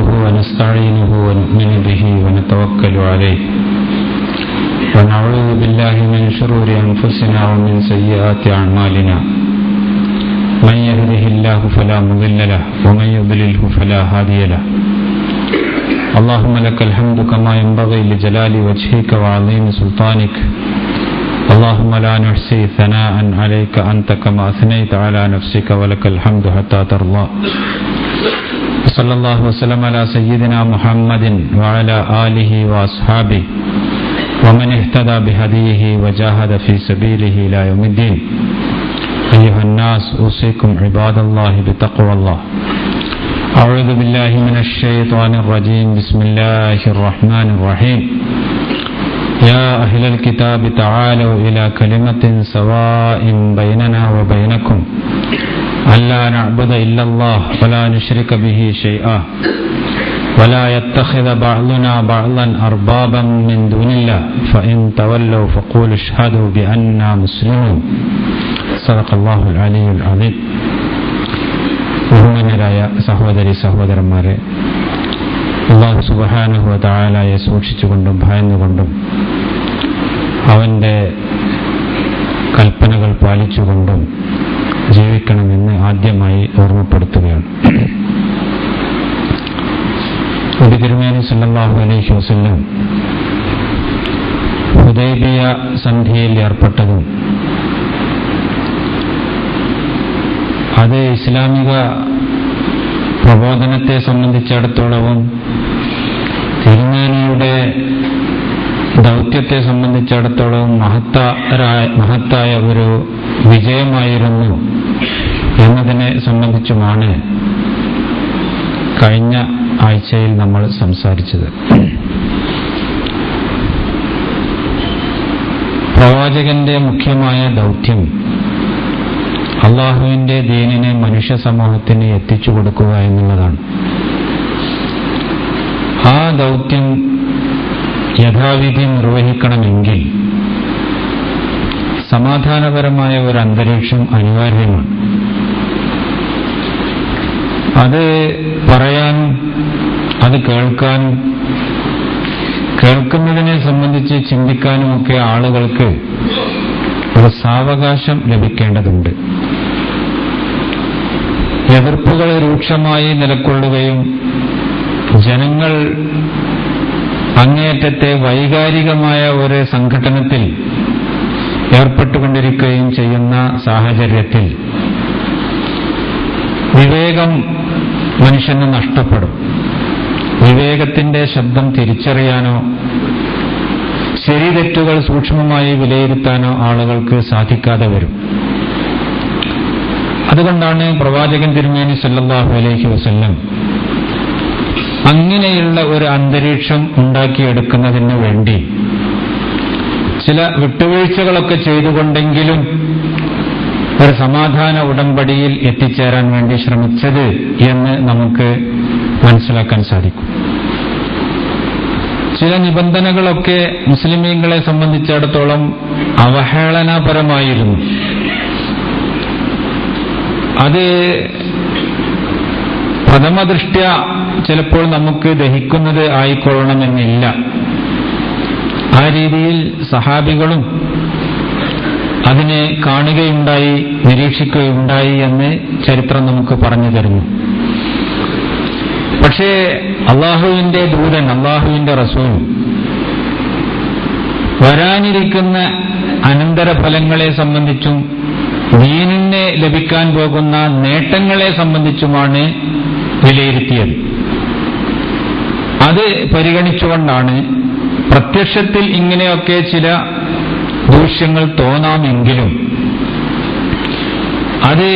نحمده ونستعينه ونؤمن به ونتوكل عليه ونعوذ بالله من شرور أنفسنا ومن سيئات أعمالنا من يهده الله فلا مضل له ومن يضلله فلا هادي له اللهم لك الحمد كما ينبغي لجلال وجهك وعظيم سلطانك اللهم لا نحصي ثناء عليك أنت كما أثنيت على نفسك ولك الحمد حتى ترضى صلى الله وسلم على سيدنا محمد وعلى آله وأصحابه ومن اهتدى بهديه وجاهد في سبيله إلى يوم الدين أيها الناس أوصيكم عباد الله بتقوى الله أعوذ بالله من الشيطان الرجيم بسم الله الرحمن الرحيم يا أهل الكتاب تعالوا إلى كلمة سواء بيننا وبينكم ألا نعبد إلا الله ولا نشرك به شيئا ولا يتخذ بعضنا بعضا أربابا من دون الله فإن تولوا فقولوا اشهدوا بأننا مسلمون صدق الله العلي العظيم. ബഹുമാന്യരായ സഹോദരി സഹോദരന്മാരെ, അല്ലാഹു സുബ്ഹാനഹു വ തആലയെ സൂക്ഷിച്ചുകൊണ്ടും ഭയന്നുകൊണ്ടും അവൻ്റെ കൽപ്പനകൾ പാലിച്ചുകൊണ്ടും ജീവിക്കണമെന്ന് ആദ്യമായി ഓർമ്മപ്പെടുത്തുകയാണ്. നബി തിരുമേനി സല്ലല്ലാഹു അലൈഹി വസല്ലം ഹുദൈബിയ സന്ധിയിൽ ഏർപ്പെട്ടതും അത് ഇസ്ലാമിക പ്രബോധനത്തെ സംബന്ധിച്ചിടത്തോളവും തിരുമേനിയുടെ ദൗത്യത്തെ സംബന്ധിച്ചിടത്തോളം മഹത്തായ ഒരു വിജയമായിരുന്നു എന്നതിനെ സംബന്ധിച്ചുമാണ് കഴിഞ്ഞ ആഴ്ചയിൽ നമ്മൾ സംസാരിച്ചത്. പ്രവാചകന്റെ മുഖ്യമായ ദൗത്യം അള്ളാഹുവിന്റെ ദീനിനെ മനുഷ്യ സമൂഹത്തിന് എത്തിച്ചു കൊടുക്കുക എന്നുള്ളതാണ്. ആ ദൗത്യം യഥാവിധി നിർവഹിക്കണമെങ്കിൽ സമാധാനപരമായ ഒരു അന്തരീക്ഷം അനിവാര്യമാണ്. അത് പറയാനും അത് കേൾക്കാനും കേൾക്കുന്നതിനെ സംബന്ധിച്ച് ചിന്തിക്കാനുമൊക്കെ ആളുകൾക്ക് ഒരു സാവകാശം ലഭിക്കേണ്ടതുണ്ട്. എതിർപ്പുകൾ രൂക്ഷമായി നിലകൊള്ളുകയും ജനങ്ങൾ അങ്ങേയറ്റത്തെ വൈകാരികമായ ഒരു സംഘട്ടനത്തിൽ ഏർപ്പെട്ടുകൊണ്ടിരിക്കുകയും ചെയ്യുന്ന സാഹചര്യത്തിൽ വിവേകം മനുഷ്യന് നഷ്ടപ്പെടും. വിവേകത്തിന്റെ ശബ്ദം തിരിച്ചറിയാനോ ശരി തെറ്റുകൾ സൂക്ഷ്മമായി വിലയിരുത്താനോ ആളുകൾക്ക് സാധിക്കാതെ വരും. അതുകൊണ്ടാണ് പ്രവാചകൻ തിരുമേനി സല്ലല്ലാഹു അലൈഹി വസല്ലം അങ്ങനെയുള്ള ഒരു അന്തരീക്ഷം ഉണ്ടാക്കിയെടുക്കുന്നതിന് വേണ്ടി ചില വിട്ടുവീഴ്ചകളൊക്കെ ചെയ്തുകൊണ്ടെങ്കിലും ഒരു സമാധാന ഉടമ്പടിയിൽ എത്തിച്ചേരാൻ വേണ്ടി ശ്രമിച്ചത് എന്ന് നമുക്ക് മനസ്സിലാക്കാൻ സാധിക്കും. ചില നിബന്ധനകളൊക്കെ മുസ്ലിമീങ്ങളെ സംബന്ധിച്ചിടത്തോളം അവഹേളനപരമായിരുന്നു. അത് പ്രഥമദൃഷ്ട്യാ ചിലപ്പോൾ നമുക്ക് ദഹിക്കുന്നത് ആയിക്കൊള്ളണമെന്നില്ല. ആ രീതിയിൽ സഹാബികളും അതിനെ കാണുകയുണ്ടായി, നിരീക്ഷിക്കുകയുണ്ടായി എന്ന് ചരിത്രം നമുക്ക് പറഞ്ഞു തരുന്നു. പക്ഷേ അള്ളാഹുവിന്റെ ദൂതൻ, അള്ളാഹുവിന്റെ റസൂൽ വരാനിരിക്കുന്ന അനന്തരഫലങ്ങളെ സംബന്ധിച്ചും ദീനിന് ലഭിക്കാൻ പോകുന്ന നേട്ടങ്ങളെ സംബന്ധിച്ചുമാണ് വിലയിരുത്തിയത്. അത് പരിഗണിച്ചുകൊണ്ടാണ് പ്രത്യക്ഷത്തിൽ ഇങ്ങനെയൊക്കെ ചില ദൂഷ്യങ്ങൾ തോന്നാമെങ്കിലും അത്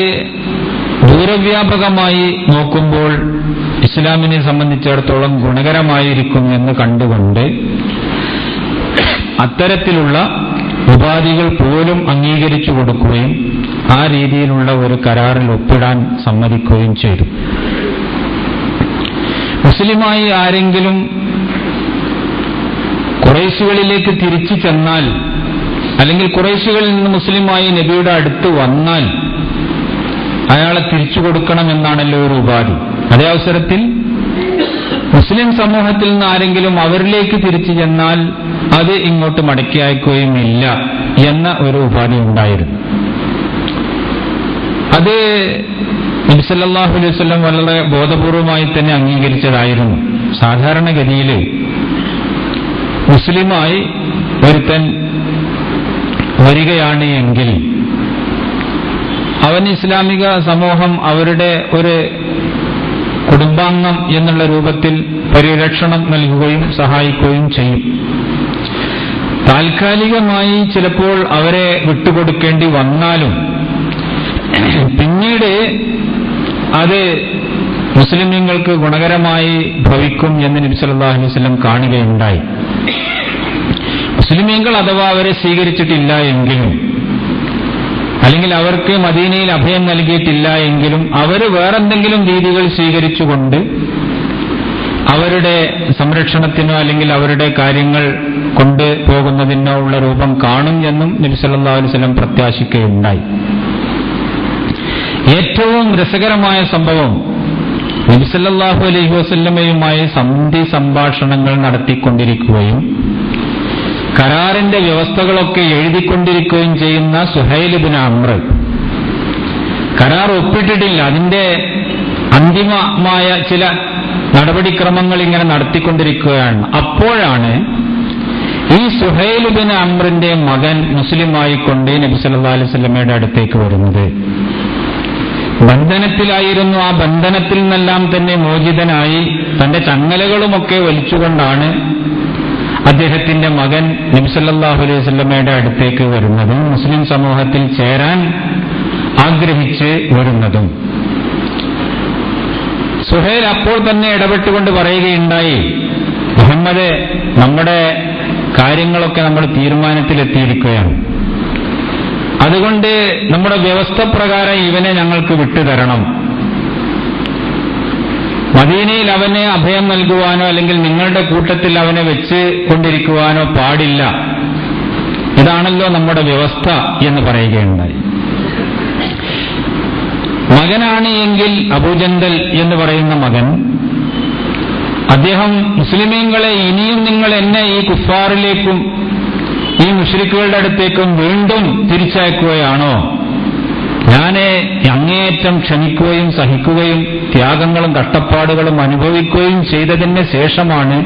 ദൂരവ്യാപകമായി നോക്കുമ്പോൾ ഇസ്ലാമിനെ സംബന്ധിച്ചിടത്തോളം ഗുണകരമായിരിക്കും എന്ന് കണ്ടുകൊണ്ട് അത്തരത്തിലുള്ള ഉപാധികൾ പോലും അംഗീകരിച്ചു കൊടുക്കുകയും ആ രീതിയിലുള്ള ഒരു കരാറിൽ ഒപ്പിടാൻ സമ്മതിക്കുകയും ചെയ്തു. മുസ്ലിമായി ആരെങ്കിലും ഖുറൈശികളിലേക്ക് തിരിച്ചു ചെന്നാൽ, അല്ലെങ്കിൽ ഖുറൈശികളിൽ നിന്ന് മുസ്ലിമായി നബിയുടെ അടുത്ത് വന്നാൽ അയാളെ തിരിച്ചു കൊടുക്കണമെന്നാണല്ലോ ഒരു ഉപാധി. അതേ അവസരത്തിൽ മുസ്ലിം സമൂഹത്തിൽ നിന്ന് ആരെങ്കിലും അവരിലേക്ക് തിരിച്ചു ചെന്നാൽ അത് ഇങ്ങോട്ട് മടക്കി അയക്കുകയുമില്ല എന്ന ഒരു ഉപാധി ഉണ്ടായിരുന്നു. അത് നബി സല്ലല്ലാഹു അലൈഹി വസല്ലം വളരെ ബോധപൂർവമായി തന്നെ അംഗീകരിച്ചതായിരുന്നു. സാധാരണഗതിയിൽ മുസ്ലിമായി ഒരുത്തൻ വരികയാണ് എങ്കിൽ അവൻ ഇസ്ലാമിക സമൂഹം അവരുടെ ഒരു കുടുംബാംഗം എന്നുള്ള രൂപത്തിൽ പരിരക്ഷണം നൽകുകയും സഹായിക്കുകയും ചെയ്യും. താൽക്കാലികമായി ചിലപ്പോൾ അവരെ വിട്ടുകൊടുക്കേണ്ടി വന്നാലും പിന്നീട് അത് മുസ്ലിമീങ്ങൾക്ക് ഗുണകരമായി ഭവിക്കും എന്ന് നബി സല്ലല്ലാഹു അലൈഹി വസല്ലം കാണുകയുണ്ടായി. മുസ്ലിമീങ്ങൾ അഥവാ അവരെ സ്വീകരിച്ചിട്ടില്ല എങ്കിലും, അല്ലെങ്കിൽ അവർക്ക് മദീനയിൽ അഭയം നൽകിയിട്ടില്ല എങ്കിലും, അവർ വേറെന്തെങ്കിലും രീതികൾ സ്വീകരിച്ചുകൊണ്ട് അവരുടെ സംരക്ഷണത്തിനോ അല്ലെങ്കിൽ അവരുടെ കാര്യങ്ങൾ കൊണ്ടുപോകുന്നതിനോ ഉള്ള രൂപം കാണും എന്നും നബി സല്ലല്ലാഹു അലൈഹി വസല്ലം പ്രത്യാശിക്കുകയുണ്ടായി. ഏറ്റവും രസകരമായ സംഭവം, നബി സല്ലല്ലാഹു അലൈഹി വസല്ലമയുമായി സന്ധി സംഭാഷണങ്ങൾ നടത്തിക്കൊണ്ടിരിക്കുകയും കരാറിന്റെ വ്യവസ്ഥകളൊക്കെ എഴുതിക്കൊണ്ടിരിക്കുകയും ചെയ്യുന്ന സുഹൈൽ ഇബ്നു അംർ കരാർ ഒപ്പിട്ടിട്ടില്ല. അതിന്റെ അന്തിമമായ ചില നടപടിക്രമങ്ങൾ ഇങ്ങനെ നടത്തിക്കൊണ്ടിരിക്കുകയാണ്. അപ്പോഴാണ് ഈ സുഹൈൽ ഇബ്നു അംറിന്റെ മകൻ മുസ്ലിമായിക്കൊണ്ട് നബി സല്ലല്ലാഹു അലൈഹി വസല്ലമയുടെ അടുത്തേക്ക് വരുന്നത്. ബന്ധനത്തിലായിരുന്നു. ആ ബന്ധനത്തിൽ നിന്നെല്ലാം തന്നെ മോചിതനായി തന്റെ ചങ്ങലകളുമൊക്കെ വലിച്ചുകൊണ്ടാണ് അദ്ദേഹത്തിന്റെ മകൻ നബി സല്ലല്ലാഹു അലൈഹി വസല്ലമയുടെ അടുത്തേക്ക് വരുന്നതും മുസ്ലിം സമൂഹത്തിൽ ചേരാൻ ആഗ്രഹിച്ച് വരുന്നതും. സുഹൈൽ അപ്പോൾ തന്നെ ഇടപെട്ടുകൊണ്ട് പറയുകയുണ്ടായി, മുഹമ്മദ്, നമ്മുടെ കാര്യങ്ങളൊക്കെ നമ്മൾ തീരുമാനത്തിലെത്തിയിരിക്കുകയാണ്. അതുകൊണ്ട് നമ്മുടെ വ്യവസ്ഥ പ്രകാരം ഇവനെ ഞങ്ങൾക്ക് വിട്ടുതരണം. മദീനയിൽ അവനെ അഭയം നൽകുവാനോ അല്ലെങ്കിൽ നിങ്ങളുടെ കൂട്ടത്തിൽ അവനെ വെച്ച് കൊണ്ടിരിക്കുവാനോ പാടില്ല. ഇതാണല്ലോ നമ്മുടെ വ്യവസ്ഥ എന്ന് പറയുകയുണ്ടായി. മകനാണ് എങ്കിൽ അബൂജന്തൽ എന്ന് പറയുന്ന മകൻ, അദ്ദേഹം മുസ്ലിമീങ്ങളെ ഇനിയും നിങ്ങൾ എന്നെ ഈ കുഫാറിലേക്കും ഈ മുശ്രിക്കുകളുടെ അടുത്തേക്കും വീണ്ടും തിരിച്ചയക്കുകയാണോ? ഞാനെ അങ്ങേയറ്റം ക്ഷമിക്കുകയും സഹിക്കുകയും ത്യാഗങ്ങളും കഷ്ടപ്പാടുകളും അനുഭവിക്കുകയും ചെയ്തതിന് ശേഷമാണ്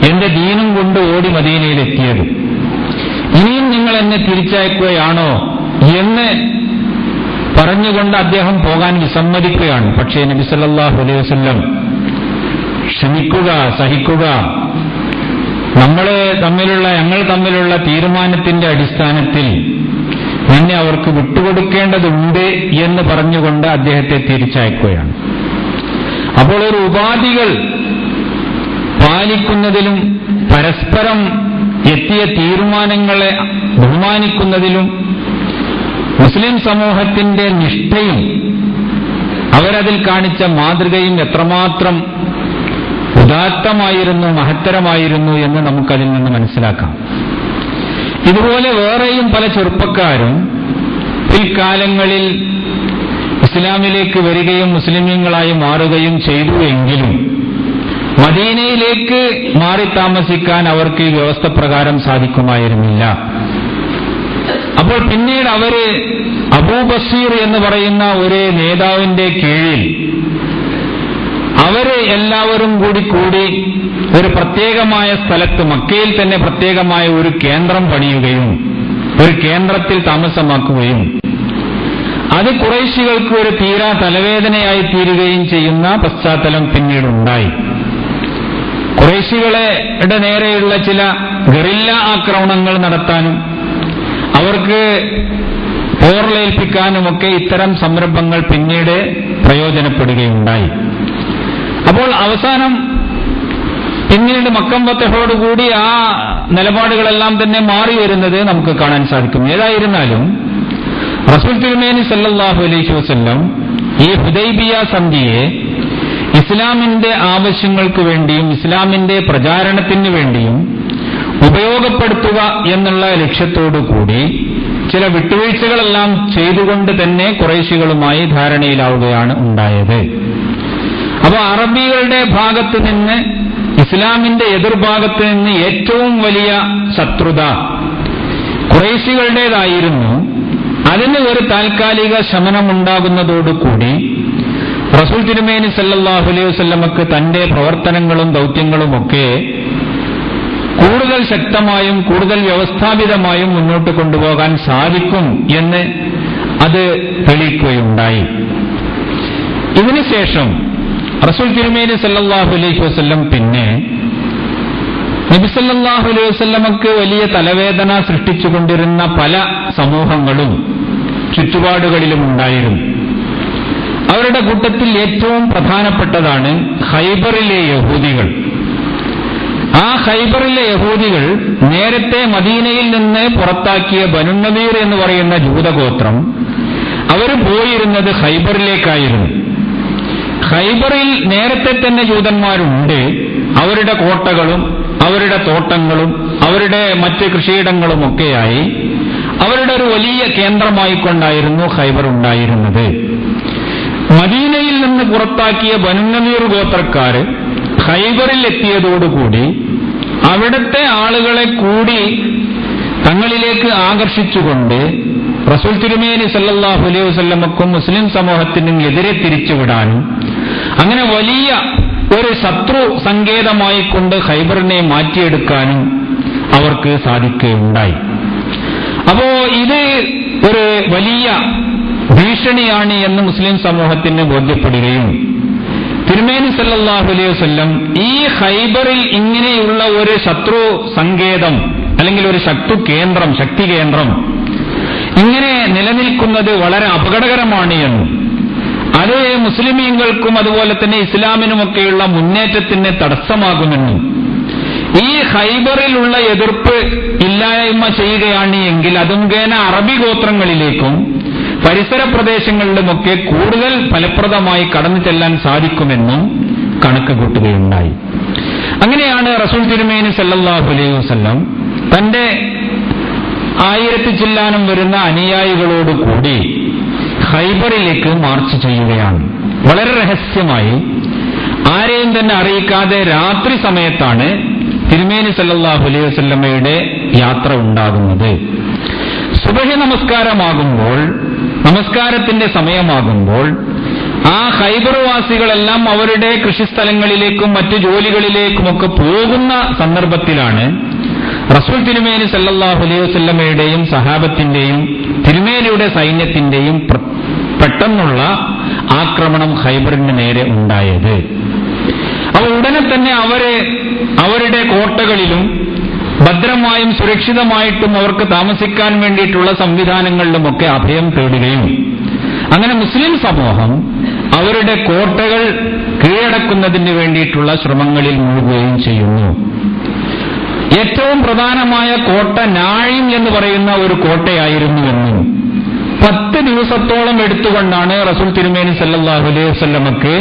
എന്റെ ദീനും കൊണ്ട് ഓടി മദീനയിലെത്തിയത്. ഇനിയും നിങ്ങൾ എന്നെ തിരിച്ചയക്കുകയാണോ എന്ന് പറഞ്ഞുകൊണ്ട് അദ്ദേഹം പോകാൻ വിസമ്മതിക്കുകയാണ്. പക്ഷേ നബി സല്ലല്ലാഹു അലൈഹി വസല്ലം, ക്ഷമിക്കുക, സഹിക്കുക, ഞങ്ങൾ തമ്മിലുള്ള തീരുമാനത്തിന്റെ അടിസ്ഥാനത്തിൽ നിന്നെ അവർക്ക് വിട്ടുകൊടുക്കേണ്ടതുണ്ട് എന്ന് പറഞ്ഞുകൊണ്ട് അദ്ദേഹത്തെ തിരിച്ചയക്കുകയാണ്. അപ്പോൾ ഒരു ഉപാധികൾ പാലിക്കുന്നതിലും പരസ്പരം എത്തിയ തീരുമാനങ്ങളെ ബഹുമാനിക്കുന്നതിലും മുസ്ലിം സമൂഹത്തിന്റെ നിഷ്ഠയും അവരതിൽ കാണിച്ച മാതൃകയും എത്രമാത്രം ഉദാത്തമായിരുന്നു, മഹത്തരമായിരുന്നു എന്ന് നമുക്കതിൽ നിന്ന് മനസ്സിലാക്കാം. ഇതുപോലെ വേറെയും പല ചെറുപ്പക്കാരും പിൽക്കാലങ്ങളിൽ ഇസ്ലാമിലേക്ക് വരികയും മുസ്ലിമീങ്ങളായി മാറുകയും ചെയ്തു. എങ്കിലും മദീനയിലേക്ക് മാറി താമസിക്കാൻ അവർക്ക് ഈ വ്യവസ്ഥ പ്രകാരം സാധിക്കുമായിരുന്നില്ല. അപ്പോൾ പിന്നീട് അവര് അബൂബസീർ എന്ന് പറയുന്ന ഒരു നേതാവിന്റെ കീഴിൽ അവര് എല്ലാവരും കൂടി ഒരു പ്രത്യേകമായ സ്ഥലത്ത്, മക്കയിൽ തന്നെ പ്രത്യേകമായ ഒരു കേന്ദ്രം പണിയുകയും ഒരു കേന്ദ്രത്തിൽ താമസമാക്കുകയും അത് ഖുറൈശികൾക്ക് ഒരു തീരാ തലവേദനയായി തീരുകയും ചെയ്യുന്ന പശ്ചാത്തലം പിന്നീടുണ്ടായി. ഖുറൈശികളുടെ നേരെയുള്ള ചില ഗറില്ല ആക്രമണങ്ങൾ നടത്താനും അവർക്ക് പോർലേൽപ്പിക്കാനുമൊക്കെ ഇത്തരം സംരംഭങ്ങൾ പിന്നീട് പ്രയോജനപ്പെടുകയുണ്ടായി. അപ്പോൾ അവസാനം പിന്നീട് മക്കം ഫതഹോടുകൂടി ആ നിലപാടുകളെല്ലാം തന്നെ മാറി വരുന്നത് നമുക്ക് കാണാൻ സാധിക്കും. ഏതായിരുന്നാലും റസൂൽ തിരുമേനി സല്ലല്ലാഹു അലൈഹി വസല്ലം ഈ ഹുദൈബിയ സന്ധിയെ ഇസ്ലാമിന്റെ ആവശ്യങ്ങൾക്ക് വേണ്ടിയും ഇസ്ലാമിന്റെ പ്രചാരണത്തിന് വേണ്ടിയും ഉപയോഗപ്പെടുത്തുക എന്നുള്ള ലക്ഷ്യത്തോടുകൂടി ചില വിട്ടുവീഴ്ചകളെല്ലാം ചെയ്തുകൊണ്ട് തന്നെ ഖുറൈശികളുമായി ധാരണയിലാവുകയാണ് ഉണ്ടായത്. അപ്പോൾ അറബികളുടെ ഭാഗത്ത് നിന്ന്, ഇസ്ലാമിന്റെ എതിർഭാഗത്ത് നിന്ന് ഏറ്റവും വലിയ ശത്രുത ഖുറൈശികളുടേതായിരുന്നു. അതിന് ഒരു താൽക്കാലിക ശമനമുണ്ടാകുന്നതോടുകൂടി റസൂൽ തിരുമേനി സല്ലല്ലാഹു അലൈഹി വസല്ലമക്ക് തന്റെ പ്രവർത്തനങ്ങളും ദൗത്യങ്ങളുമൊക്കെ കൂടുതൽ ശക്തമായും കൂടുതൽ വ്യവസ്ഥാപിതമായും മുന്നോട്ട് കൊണ്ടുപോകാൻ സാധിക്കും എന്ന് അത് തെളിയിക്കുകയുണ്ടായി. ഇതിനുശേഷം റസൂൽ തിരുമേനി സല്ലല്ലാഹു അലൈഹി വസല്ലം പിന്നെ നബി സല്ലല്ലാഹു അലൈഹി വസല്ലമക്ക് വലിയ തലവേദന സൃഷ്ടിച്ചുകൊണ്ടിരുന്ന പല സമൂഹങ്ങളും ചുറ്റുപാടുകളിലും ഉണ്ടായിരുന്നു. അവരുടെ കൂട്ടത്തിൽ ഏറ്റവും പ്രധാനപ്പെട്ടതാണ് ഖൈബറിലെ യഹൂദികൾ. ആ ഖൈബറിലെ യഹൂദികൾ നേരത്തെ മദീനയിൽ നിന്ന് പുറത്താക്കിയ ബനു നദീർ എന്ന് പറയുന്ന ജൂതഗോത്രം, അവർ പോയിരുന്നത് ഖൈബറിലേക്കായിരുന്നു. ഖൈബറിൽ നേരത്തെ തന്നെ ജൂതന്മാരുണ്ട്. അവരുടെ കോട്ടകളും അവരുടെ തോട്ടങ്ങളും അവരുടെ മറ്റ് കൃഷിയിടങ്ങളുമൊക്കെയായി അവരുടെ ഒരു വലിയ കേന്ദ്രമായിക്കൊണ്ടായിരുന്നു ഖൈബർ ഉണ്ടായിരുന്നത്. മദീനയിൽ നിന്ന് പുറത്താക്കിയ ബനു നദീർ ഗോത്രക്കാര് ഖൈബറിൽ എത്തിയതോടുകൂടി അവിടുത്തെ ആളുകളെ കൂടി തങ്ങളിലേക്ക് ആകർഷിച്ചുകൊണ്ട് റസൂൽ തിരുമേനി സല്ലല്ലാഹു അലൈഹി വസല്ലമക്കും മുസ്ലിം സമൂഹത്തിനും എതിരെ തിരിച്ചുവിടാനും അങ്ങനെ വലിയ ഒരു ശത്രു സങ്കേതമായിക്കൊണ്ട് ഖൈബറിനെ മാറ്റിയെടുക്കാനും അവർക്ക് സാധിക്കുകയുണ്ടായി. അപ്പോ ഇത് ഒരു വലിയ ഭീഷണിയാണ് എന്ന് മുസ്ലിം സമൂഹത്തിന് ബോധ്യപ്പെടുകയും തിരുമേനി സല്ലല്ലാഹു അലൈഹി വസല്ലം ഈ ഖൈബറിൽ ഇങ്ങനെയുള്ള ഒരു ശത്രു സങ്കേതം അല്ലെങ്കിൽ ഒരു ശക്തി കേന്ദ്രം ഇങ്ങനെ നിലനിൽക്കുന്നത് വളരെ അപകടകരമാണ് എന്നും അത് മുസ്ലിമീങ്ങൾക്കും അതുപോലെ തന്നെ ഇസ്ലാമിനുമൊക്കെയുള്ള മുന്നേറ്റത്തിന് തടസ്സമാകുമെന്നും ഈ ഖൈബറിലുള്ള എതിർപ്പ് ഇല്ലായ്മ ചെയ്യുകയാണ് എങ്കിൽ അത് മുഖേന അറബി ഗോത്രങ്ങളിലേക്കും പരിസര പ്രദേശങ്ങളിലുമൊക്കെ കൂടുതൽ ഫലപ്രദമായി കടന്നു ചെല്ലാൻ സാധിക്കുമെന്നും കണക്ക് കൂട്ടുകയുണ്ടായി. അങ്ങനെയാണ് റസൂൽ തിരുമേനി സല്ലല്ലാഹു അലൈഹി വസല്ലം തന്റെ 1000 ചില്ലാനം വരുന്ന അനുയായികളോടുകൂടി ഖൈബറിലേക്ക് മാർച്ച് ചെയ്യുകയാണ്. വളരെ രഹസ്യമായി, ആരെയും തന്നെ അറിയിക്കാതെ രാത്രി സമയത്താണ് തിരുമേനി സല്ലല്ലാഹു അലൈഹി വസല്ലമയുടെ യാത്ര ഉണ്ടാകുന്നത്. സുബഹി നമസ്കാരത്തിന്റെ സമയമാകുമ്പോൾ ആ ഖൈബർവാസികളെല്ലാം അവരുടെ കൃഷിസ്ഥലങ്ങളിലേക്കും മറ്റു ജോലികളിലേക്കുമൊക്കെ പോകുന്ന സന്ദർഭത്തിലാണ് റസൂൽ തിരുമേനി സല്ലല്ലാഹു അലൈഹി വസല്ലമയുടെയും സഹാബത്തിന്റെയും തിരുമേനിയുടെ സൈന്യത്തിന്റെയും പെട്ടെന്നുള്ള ആക്രമണം ഖൈബറിന് നേരെ ഉണ്ടായത്. അപ്പോൾ ഉടനെ തന്നെ അവരുടെ കോട്ടകളിലും ഭദ്രമായും സുരക്ഷിതമായിട്ടും അവർക്ക് താമസിക്കാൻ വേണ്ടിയിട്ടുള്ള സംവിധാനങ്ങളിലുമൊക്കെ അഭയം തേടുകയും അങ്ങനെ മുസ്ലിം സമൂഹം അവരുടെ കോട്ടകൾ കീഴടക്കുന്നതിന് വേണ്ടിയിട്ടുള്ള ശ്രമങ്ങളിൽ മുഴുകുകയും ചെയ്യുന്നു. ഏറ്റവും പ്രധാനമായ കോട്ട നാഴിം എന്ന് പറയുന്ന ഒരു കോട്ടയായിരുന്നുവെന്നും 10 ദിവസത്തോളം എടുത്തുകൊണ്ടാണ് റസൂൽ തിരുമേനി സല്ലല്ലാഹു അലൈഹി വസല്ലമക്ക്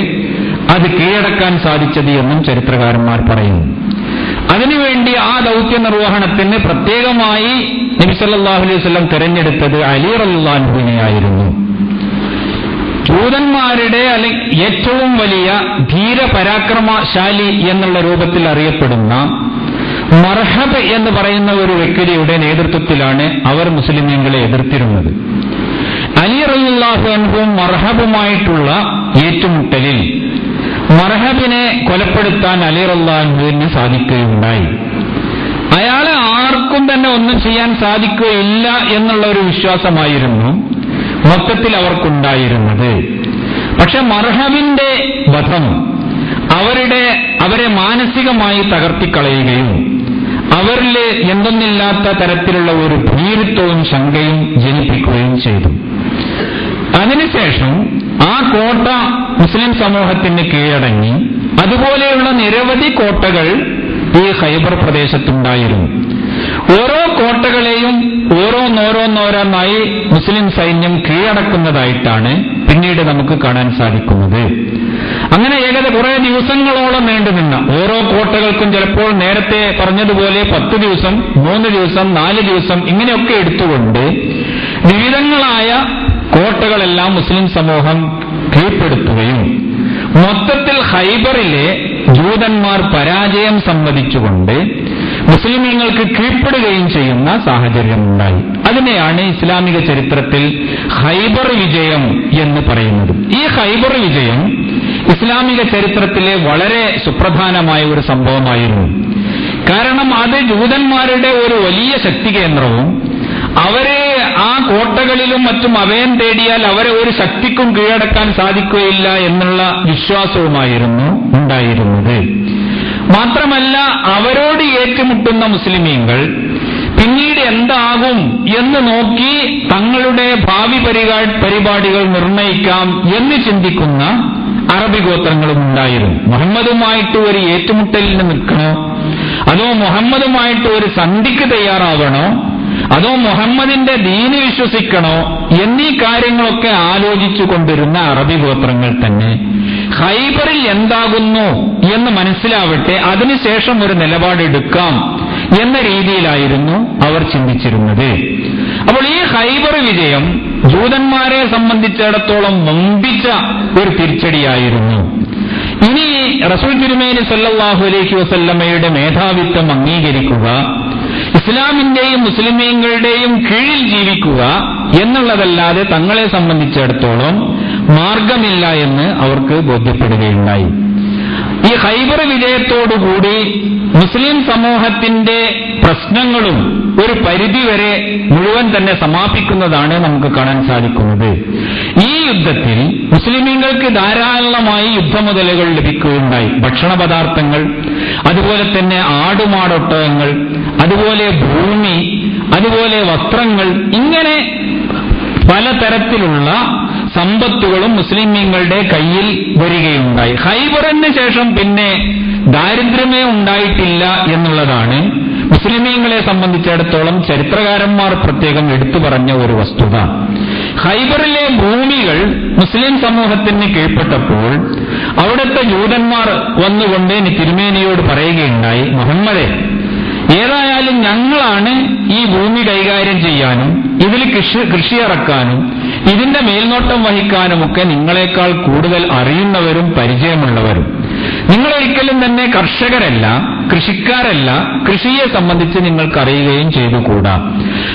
അത് കീഴടക്കാൻ സാധിച്ചത് എന്നും ചരിത്രകാരന്മാർ പറയുന്നു. അതിനുവേണ്ടി ആ ദൗത്യ നിർവഹണത്തിന് പ്രത്യേകമായി നബി സല്ലല്ലാഹു അലൈഹി വസല്ലം തിരഞ്ഞെടുത്തത് അലി റളിയല്ലാഹു അൻഹുവിനെയായിരുന്നു. ജൂതന്മാരുടെ ഏറ്റവും വലിയ ധീരപരാക്രമശാലി എന്നുള്ള രൂപത്തിൽ അറിയപ്പെടുന്ന മർഹബ് എന്ന് പറയുന്ന ഒരു വ്യക്തിയുടെ നേതൃത്വത്തിലാണ് അവർ മുസ്ലിമീങ്ങളെ എതിർത്തിരുന്നത്. അലി റളിയല്ലാഹു അൻഹുവും മർഹബുമായിട്ടുള്ള ഏറ്റുമുട്ടലിൽ മർഹബിനെ കൊലപ്പെടുത്താൻ അലി റളിയല്ലാഹു അൻഹുവിന് സാധിക്കുകയുണ്ടായി. അയാളെ ആർക്കും തന്നെ ഒന്നും ചെയ്യാൻ സാധിക്കുകയില്ല എന്നുള്ള ഒരു വിശ്വാസമായിരുന്നു മൊത്തത്തിൽ അവർക്കുണ്ടായിരുന്നത്. പക്ഷെ മർഹബിന്റെ വധം അവരെ മാനസികമായി തകർത്തിക്കളയുകയും അവരിൽ എന്തൊന്നില്ലാത്ത തരത്തിലുള്ള ഒരു ഭീരുത്വവും ശങ്കയും ജനിപ്പിക്കുകയും ചെയ്തു. അതിനുശേഷം ആ കോട്ട മുസ്ലിം സമൂഹത്തിന് കീഴടങ്ങി. അതുപോലെയുള്ള നിരവധി കോട്ടകൾ ഈ ഖൈബർ പ്രദേശത്തുണ്ടായിരുന്നു. ഓരോ കോട്ടകളെയും ഓരോന്നോരോന്നായി മുസ്ലിം സൈന്യം കീഴടക്കുന്നതായിട്ടാണ് പിന്നീട് നമുക്ക് കാണാൻ സാധിക്കുന്നത്. അങ്ങനെ കുറെ ദിവസങ്ങളോളം നീണ്ടുനിന്ന ഓരോ കോട്ടകൾക്കും ചിലപ്പോൾ നേരത്തെ പറഞ്ഞതുപോലെ 10 ദിവസം, 3 ദിവസം, 4 ദിവസം ഇങ്ങനെയൊക്കെ എടുത്തുകൊണ്ട് വിവിധങ്ങളായ കോട്ടകളെല്ലാം മുസ്ലിം സമൂഹം കീഴ്പ്പെടുത്തുകയും മൊത്തത്തിൽ ഖൈബറിലെ ജൂതന്മാർ പരാജയം സമ്മതിച്ചുകൊണ്ട് മുസ്ലിമീങ്ങൾക്ക് കീഴ്പ്പെടുകയും ചെയ്യുന്ന സാഹചര്യമുണ്ടായി. അതിനെയാണ് ഇസ്ലാമിക ചരിത്രത്തിൽ ഖൈബർ വിജയം എന്ന് പറയുന്നത്. ഈ ഖൈബർ വിജയം ഇസ്ലാമിക ചരിത്രത്തിലെ വളരെ സുപ്രധാനമായ ഒരു സംഭവമായിരുന്നു. കാരണം അത് ജൂതന്മാരുടെ ഒരു വലിയ ശക്തി കേന്ദ്രവും അവരെ ആ കോട്ടകളിലും മറ്റും അഭയം തേടിയാൽ അവരെ ഒരു ശക്തിക്കും കീഴടക്കാൻ സാധിക്കുകയില്ല എന്നുള്ള വിശ്വാസവുമായിരുന്നു ഉണ്ടായിരുന്നത്. മാത്രമല്ല, അവരോട് ഏറ്റുമുട്ടുന്ന മുസ്ലിമീങ്ങൾ പിന്നീട് എന്താകും എന്ന് നോക്കി തങ്ങളുടെ ഭാവി പരിപാടികൾ നിർണയിക്കാം എന്ന് ചിന്തിക്കുന്ന അറബി ഗോത്രങ്ങളും ഉണ്ടായിരുന്നു. മുഹമ്മദുമായിട്ട് ഒരു ഏറ്റുമുട്ടലിന് നിൽക്കണോ, അതോ മുഹമ്മദുമായിട്ട് ഒരു സന്ധിക്ക് തയ്യാറാവണോ, അതോ മുഹമ്മദിന്റെ ദീന് വിശ്വസിക്കണോ എന്നീ കാര്യങ്ങളൊക്കെ ആലോചിച്ചു കൊണ്ടിരുന്ന അറബി ഗോത്രങ്ങൾ തന്നെ ഖൈബറിൽ എന്താകുന്നു എന്ന് മനസ്സിലാവട്ടെ, അതിനുശേഷം ഒരു നിലപാടെടുക്കാം എന്ന രീതിയിലായിരുന്നു അവർ ചിന്തിച്ചിരുന്നത്. അപ്പോൾ ഈ ഖൈബർ വിജയം ജൂതന്മാരെ സംബന്ധിച്ചിടത്തോളം വമ്പിച്ച ഒരു തിരിച്ചടിയായിരുന്നു. ഇനി റസൂൽ തിരുമേനി സല്ലല്ലാഹു അലൈഹി വസല്ലമയുടെ മേധാവിത്വം അംഗീകരിക്കുക, ഇസ്ലാമിന്റെയും മുസ്ലിമീങ്ങളുടെയും കീഴിൽ ജീവിക്കുക എന്നുള്ളതല്ലാതെ തങ്ങളെ സംബന്ധിച്ചിടത്തോളം മാർഗമില്ല എന്ന് അവർക്ക് ബോധ്യപ്പെടുകയുണ്ടായി. ഈ ഖൈബർ വിജയത്തോടുകൂടി മുസ്ലിം സമൂഹത്തിന്റെ പ്രശ്നങ്ങളും ഒരു പരിധിവരെ മുഴുവൻ തന്നെ സമാപിക്കുന്നതാണ് നമുക്ക് കാണാൻ സാധിക്കുന്നത്. ഈ യുദ്ധത്തിൽ മുസ്ലിമീങ്ങൾക്ക് ധാരാളമായി യുദ്ധമുതലുകൾ ലഭിക്കുകയുണ്ടായി. ഭക്ഷണ പദാർത്ഥങ്ങൾ, അതുപോലെ തന്നെ ആടുമാടൊട്ടകങ്ങൾ, അതുപോലെ ഭൂമി, അതുപോലെ വസ്ത്രങ്ങൾ, ഇങ്ങനെ പലതരത്തിലുള്ള സമ്പത്തുകളും മുസ്ലിമീങ്ങളുടെ കയ്യിൽ വരികയുണ്ടായി. ഖൈബറിന് ശേഷം പിന്നെ ദാരിദ്ര്യമേ ഉണ്ടായിട്ടില്ല എന്നുള്ളതാണ് മുസ്ലിമീങ്ങളെ സംബന്ധിച്ചിടത്തോളം ചരിത്രകാരന്മാർ പ്രത്യേകം എടുത്തു പറഞ്ഞ ഒരു വസ്തുത. ഖൈബറിലെ ഭൂമികൾ മുസ്ലിം സമൂഹത്തിന് കീഴ്പ്പെട്ടപ്പോൾ അവിടുത്തെ ജൂതന്മാർ വന്നുകൊണ്ട് തിരുമേനിയോട് പറയുകയുണ്ടായി, മുഹമ്മദേ, ഏതായാലും ഞങ്ങളാണ് ഈ ഭൂമി കൈകാര്യം ചെയ്യാനും ഇതിൽ കൃഷി ഇറക്കാനും ഇതിന്റെ മേൽനോട്ടം വഹിക്കാനുമൊക്കെ നിങ്ങളെക്കാൾ കൂടുതൽ അറിയുന്നവരും പരിചയമുള്ളവരും. നിങ്ങളൊരിക്കലും തന്നെ കർഷകരല്ല, കൃഷിക്കാരല്ല, കൃഷിയെ സംബന്ധിച്ച് നിങ്ങൾക്കറിയുകയും ചെയ്തുകൂടാ.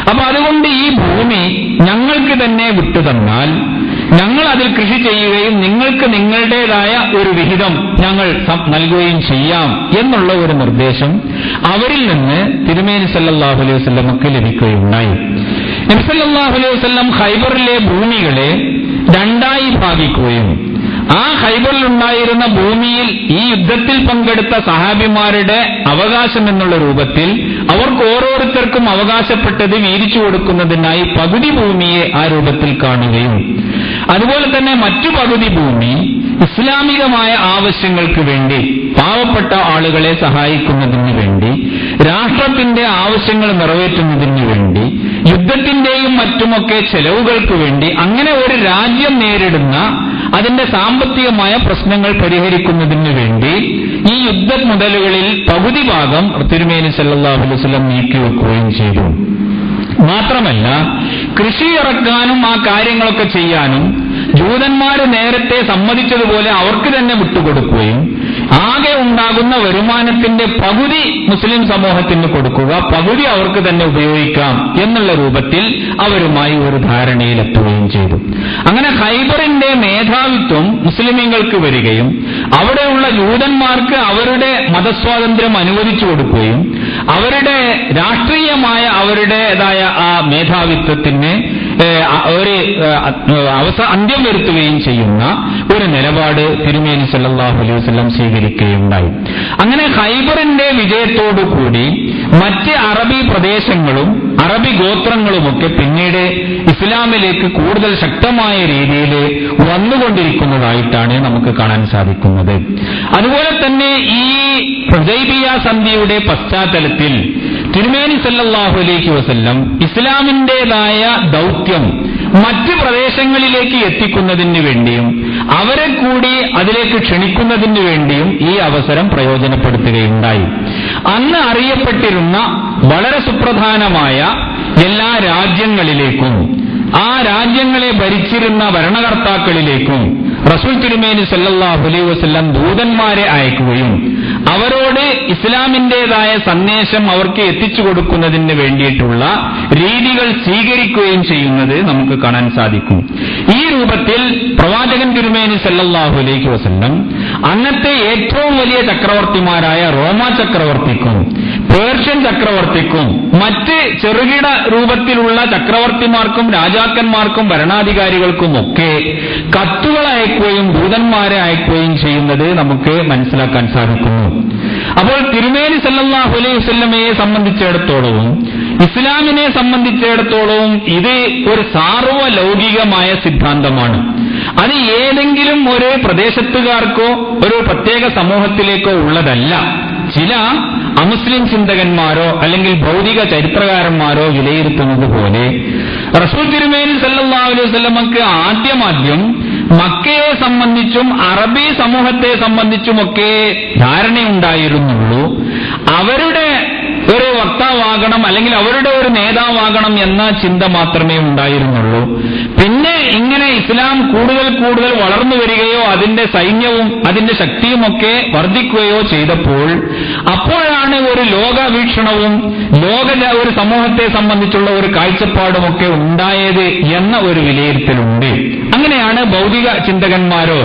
അപ്പൊ അതുകൊണ്ട് ഈ ഭൂമി ഞങ്ങൾക്ക് തന്നെ വിട്ടുതന്നാൽ ഞങ്ങൾ അതിൽ കൃഷി ചെയ്യുകയും നിങ്ങൾക്ക് നിങ്ങളുടേതായ ഒരു വിഹിതം ഞങ്ങൾ നൽകുകയും ചെയ്യാം എന്നുള്ള ഒരു നിർദ്ദേശം അവരിൽ നിന്ന് തിരുമേനി സല്ലല്ലാഹു അലൈഹി വസല്ലമക്ക് ലഭിക്കുകയുണ്ടായി. നബി സല്ലല്ലാഹു അലൈഹി വസല്ലം ഖൈബറിലെ ഭൂമികളെ രണ്ടായി ഭാഗിക്കുകയും ആ ഖൈബറിലുണ്ടായിരുന്ന ഭൂമിയിൽ ഈ യുദ്ധത്തിൽ പങ്കെടുത്ത സഹാബിമാരുടെ അവകാശം എന്നുള്ള രൂപത്തിൽ അവർക്ക് ഓരോരുത്തർക്കും അവകാശപ്പെട്ടത് വീതിച്ചു കൊടുക്കുന്നതിനായി പകുതി ഭൂമിയെ ആ രൂപത്തിൽ കാണുകയും അതുപോലെ തന്നെ മറ്റു പകുതി ഭൂമി ഇസ്ലാമികമായ ആവശ്യങ്ങൾക്ക് വേണ്ടി, പാവപ്പെട്ട ആളുകളെ സഹായിക്കുന്നതിന് വേണ്ടി, രാഷ്ട്രത്തിന്റെ ആവശ്യങ്ങൾ നിറവേറ്റുന്നതിന് വേണ്ടി, യുദ്ധത്തിന്റെയും മറ്റുമൊക്കെ ചെലവുകൾക്ക് വേണ്ടി, അങ്ങനെ ഒരു രാജ്യം നേരിടുന്ന അതിന്റെ സാമ്പത്തികമായ പ്രശ്നങ്ങൾ പരിഹരിക്കുന്നതിന് വേണ്ടി ഈ യുദ്ധ മുതലുകളിൽ പകുതി ഭാഗം തിരുമേനി സല്ലല്ലാഹു അലൈഹി വസല്ലം നീക്കിവെക്കുകയും ചെയ്തു. മാത്രമല്ല, കൃഷി ഇറക്കാനും ആ കാര്യങ്ങളൊക്കെ ചെയ്യാനും ജൂതന്മാര് നേരത്തെ സമ്മതിച്ചതുപോലെ അവർക്ക് തന്നെ വിട്ടുകൊടുക്കുകയും ആകെ ഉണ്ടാകുന്ന വരുമാനത്തിന്റെ പകുതി മുസ്ലിം സമൂഹത്തിന് കൊടുക്കുക, പകുതി അവർക്ക് തന്നെ ഉപയോഗിക്കാം എന്നുള്ള രൂപത്തിൽ അവരുമായി ഒരു ധാരണയിലെത്തുകയും ചെയ്തു. അങ്ങനെ ഖൈബറിന്റെ മേധാവിത്വം മുസ്ലിമീങ്ങൾക്ക് വരികയും അവിടെയുള്ള ജൂതന്മാർക്ക് അവരുടെ മതസ്വാതന്ത്ര്യം അനുവദിച്ചു കൊടുക്കുകയും അവരുടെ രാഷ്ട്രീയമായ അവരുടേതായ ആ മേധാവിത്വത്തിന് ഒരു അന്ത്യം വരുത്തുകയും ചെയ്യുന്ന ഒരു നിലപാട് തിരുമേനി സല്ലല്ലാഹു അലൈഹി വസല്ലം സ്വീകരിക്കുകയുണ്ടായി. അങ്ങനെ ഖൈബറിന്റെ വിജയത്തോടുകൂടി മറ്റ് അറബി പ്രദേശങ്ങളും അറബി ഗോത്രങ്ങളുമൊക്കെ പിന്നീട് ഇസ്ലാമിലേക്ക് കൂടുതൽ ശക്തമായ രീതിയിൽ വന്നുകൊണ്ടിരിക്കുന്നതായിട്ടാണ് നമുക്ക് കാണാൻ സാധിക്കുന്നത്. അതുപോലെ തന്നെ ഈ ഹുദൈബിയ സന്ധിയുടെ പശ്ചാത്തലത്തിൽ തിരുമേനി സല്ലല്ലാഹു അലൈഹി വസല്ലം ഇസ്ലാമിന്റേതായ ദൗത്യം മറ്റ് പ്രദേശങ്ങളിലേക്ക് എത്തിക്കുന്നതിന് വേണ്ടിയും അവരെ കൂടി അതിലേക്ക് ക്ഷണിക്കുന്നതിന് വേണ്ടിയും ഈ അവസരം പ്രയോജനപ്പെടുത്തുകയുണ്ടായി. അന്ന് അറിയപ്പെട്ടിരുന്ന വളരെ സുപ്രധാനമായ എല്ലാ രാജ്യങ്ങളിലേക്കും ആ രാജ്യങ്ങളെ ഭരിച്ചിരുന്ന ഭരണകർത്താക്കളിലേക്കും റസൂൽ തിരുമേനി സല്ലല്ലാഹു അലൈഹി വസല്ലം ദൂതന്മാരെ അയക്കുകയും അവരോട് ഇസ്ലാമിന്റേതായ സന്ദേശം അവർക്ക് എത്തിച്ചു കൊടുക്കുന്നതിന് വേണ്ടിയിട്ടുള്ള രീതികൾ സ്വീകരിക്കുകയും ചെയ്യുന്നത് നമുക്ക് കാണാൻ സാധിക്കും. ഈ രൂപത്തിൽ പ്രവാചകൻ തിരുമേനി സല്ലല്ലാഹു അലൈഹി വസല്ലം അന്നത്തെ ഏറ്റവും വലിയ ചക്രവർത്തിമാരായ റോമ ചക്രവർത്തിക്കും പേർഷ്യൻ ചക്രവർത്തിക്കും മറ്റ് ചെറുകിട രൂപത്തിലുള്ള ചക്രവർത്തിമാർക്കും രാജാക്കന്മാർക്കും ഭരണാധികാരികൾക്കുമൊക്കെ കത്തുകൾ അയക്കുകയും ദൂതന്മാരെ അയക്കുകയും ചെയ്യുന്നത് നമുക്ക് മനസ്സിലാക്കാൻ സാധിക്കുന്നു. അപ്പോൾ തിരുമേനി സല്ലല്ലാഹു അലൈഹി വസല്ലമയെ സംബന്ധിച്ചിടത്തോളവും ഇസ്ലാമിനെ സംബന്ധിച്ചിടത്തോളവും ഇത് ഒരു സാർവലൗകികമായ സിദ്ധാന്തമാണ്. അത് ഏതെങ്കിലും ഒരു പ്രദേശത്തുകാർക്കോ ഒരു പ്രത്യേക സമൂഹത്തിലേക്കോ ഉള്ളതല്ല. ചില അമുസ്ലിം ചിന്തകന്മാരോ അല്ലെങ്കിൽ ഭൗതിക ചരിത്രകാരന്മാരോ വിലയിരുത്തുന്നത് പോലെ റസൂൽ തിരുമേനി സല്ലല്ലാഹു അലൈഹി വസല്ലമക്ക് ആദ്യം മക്കയെ സംബന്ധിച്ചും അറബി സമൂഹത്തെ സംബന്ധിച്ചുമൊക്കെ ധാരണയുണ്ടായിരുന്നുള്ളൂ. അവരുടെ ഒരു വക്താവാകണം അല്ലെങ്കിൽ അവരുടെ ഒരു നേതാവാകണം എന്ന ചിന്ത മാത്രമേ ഉണ്ടായിരുന്നുള്ളൂ. പിന്നെ ഇങ്ങനെ ഇസ്ലാം കൂടുതൽ വളർന്നു വരികയോ അതിന്റെ സൈന്യവും അതിന്റെ ശക്തിയുമൊക്കെ വർദ്ധിക്കുകയോ ചെയ്തപ്പോൾ അപ്പോഴാണ് ഒരു ലോകവീക്ഷണവും ഒരു സമൂഹത്തെ സംബന്ധിച്ചുള്ള ഒരു കാഴ്ചപ്പാടുമൊക്കെ ഉണ്ടായത് എന്ന ഒരു വിലയിരുത്തലുണ്ട്. അങ്ങനെയാണ് ഭൗതിക ചിന്തകന്മാരോ